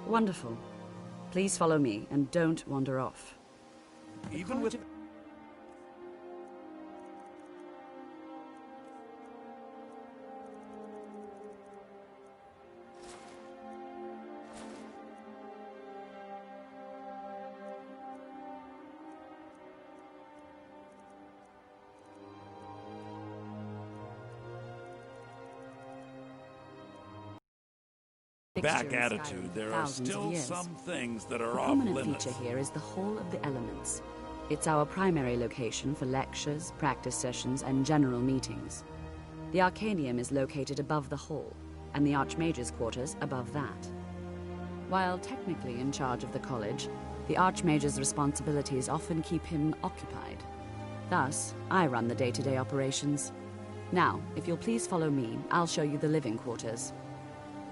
Wonderful. Please follow me, and don't wander off. Even with... back attitude, there are still some things that are off limits. The prominent feature here is the Hall of the Elements. It's our primary location for lectures, practice sessions, and general meetings. The Arcanium is located above the hall, and the Archmage's quarters above that. While technically in charge of the college, the Archmage's responsibilities often keep him occupied. Thus, I run the day-to-day operations. Now, if you'll please follow me, I'll show you the living quarters.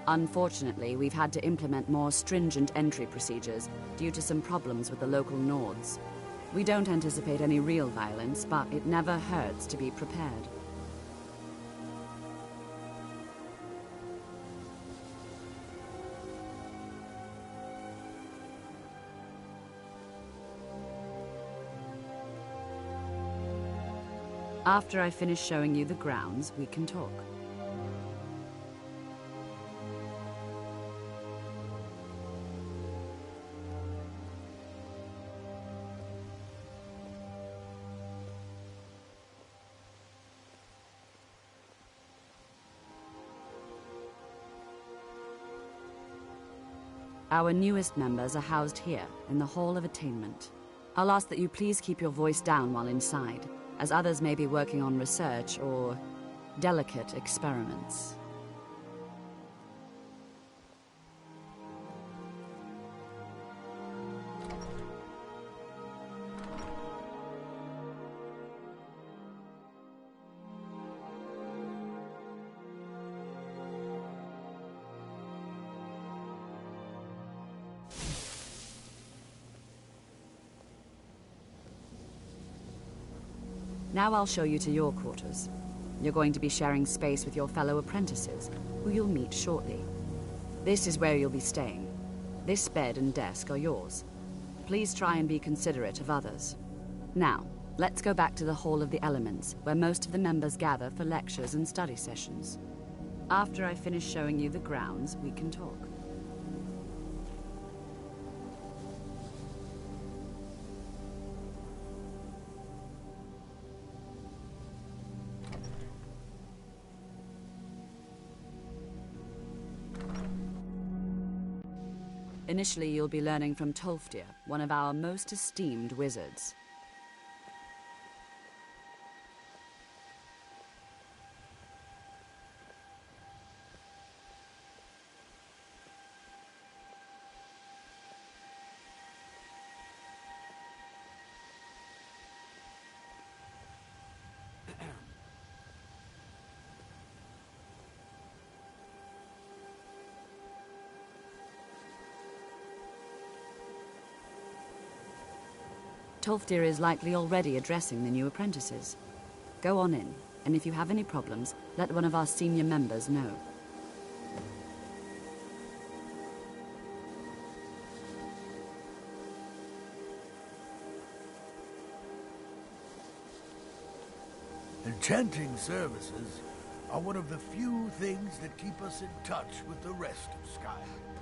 Unfortunately, we've had to implement more stringent entry procedures due to some problems with the local Nords. We don't anticipate any real violence, but it never hurts to be prepared. After I finish showing you the grounds, we can talk. Our newest members are housed here, in the Hall of Attainment. I'll ask that you please keep your voice down while inside, as others may be working on research or delicate experiments. Now I'll show you to your quarters. You're going to be sharing space with your fellow apprentices, who you'll meet shortly. This is where you'll be staying. This bed and desk are yours. Please try and be considerate of others. Now, let's go back to the Hall of the Elements, where most of the members gather for lectures and study sessions. After I finish showing you the grounds, we can talk. Initially, you'll be learning from Tolfdir, one of our most esteemed wizards. Tolfdir is likely already addressing the new apprentices. Go on in, and if you have any problems, let one of our senior members know. Enchanting services are one of the few things that keep us in touch with the rest of Skyrim.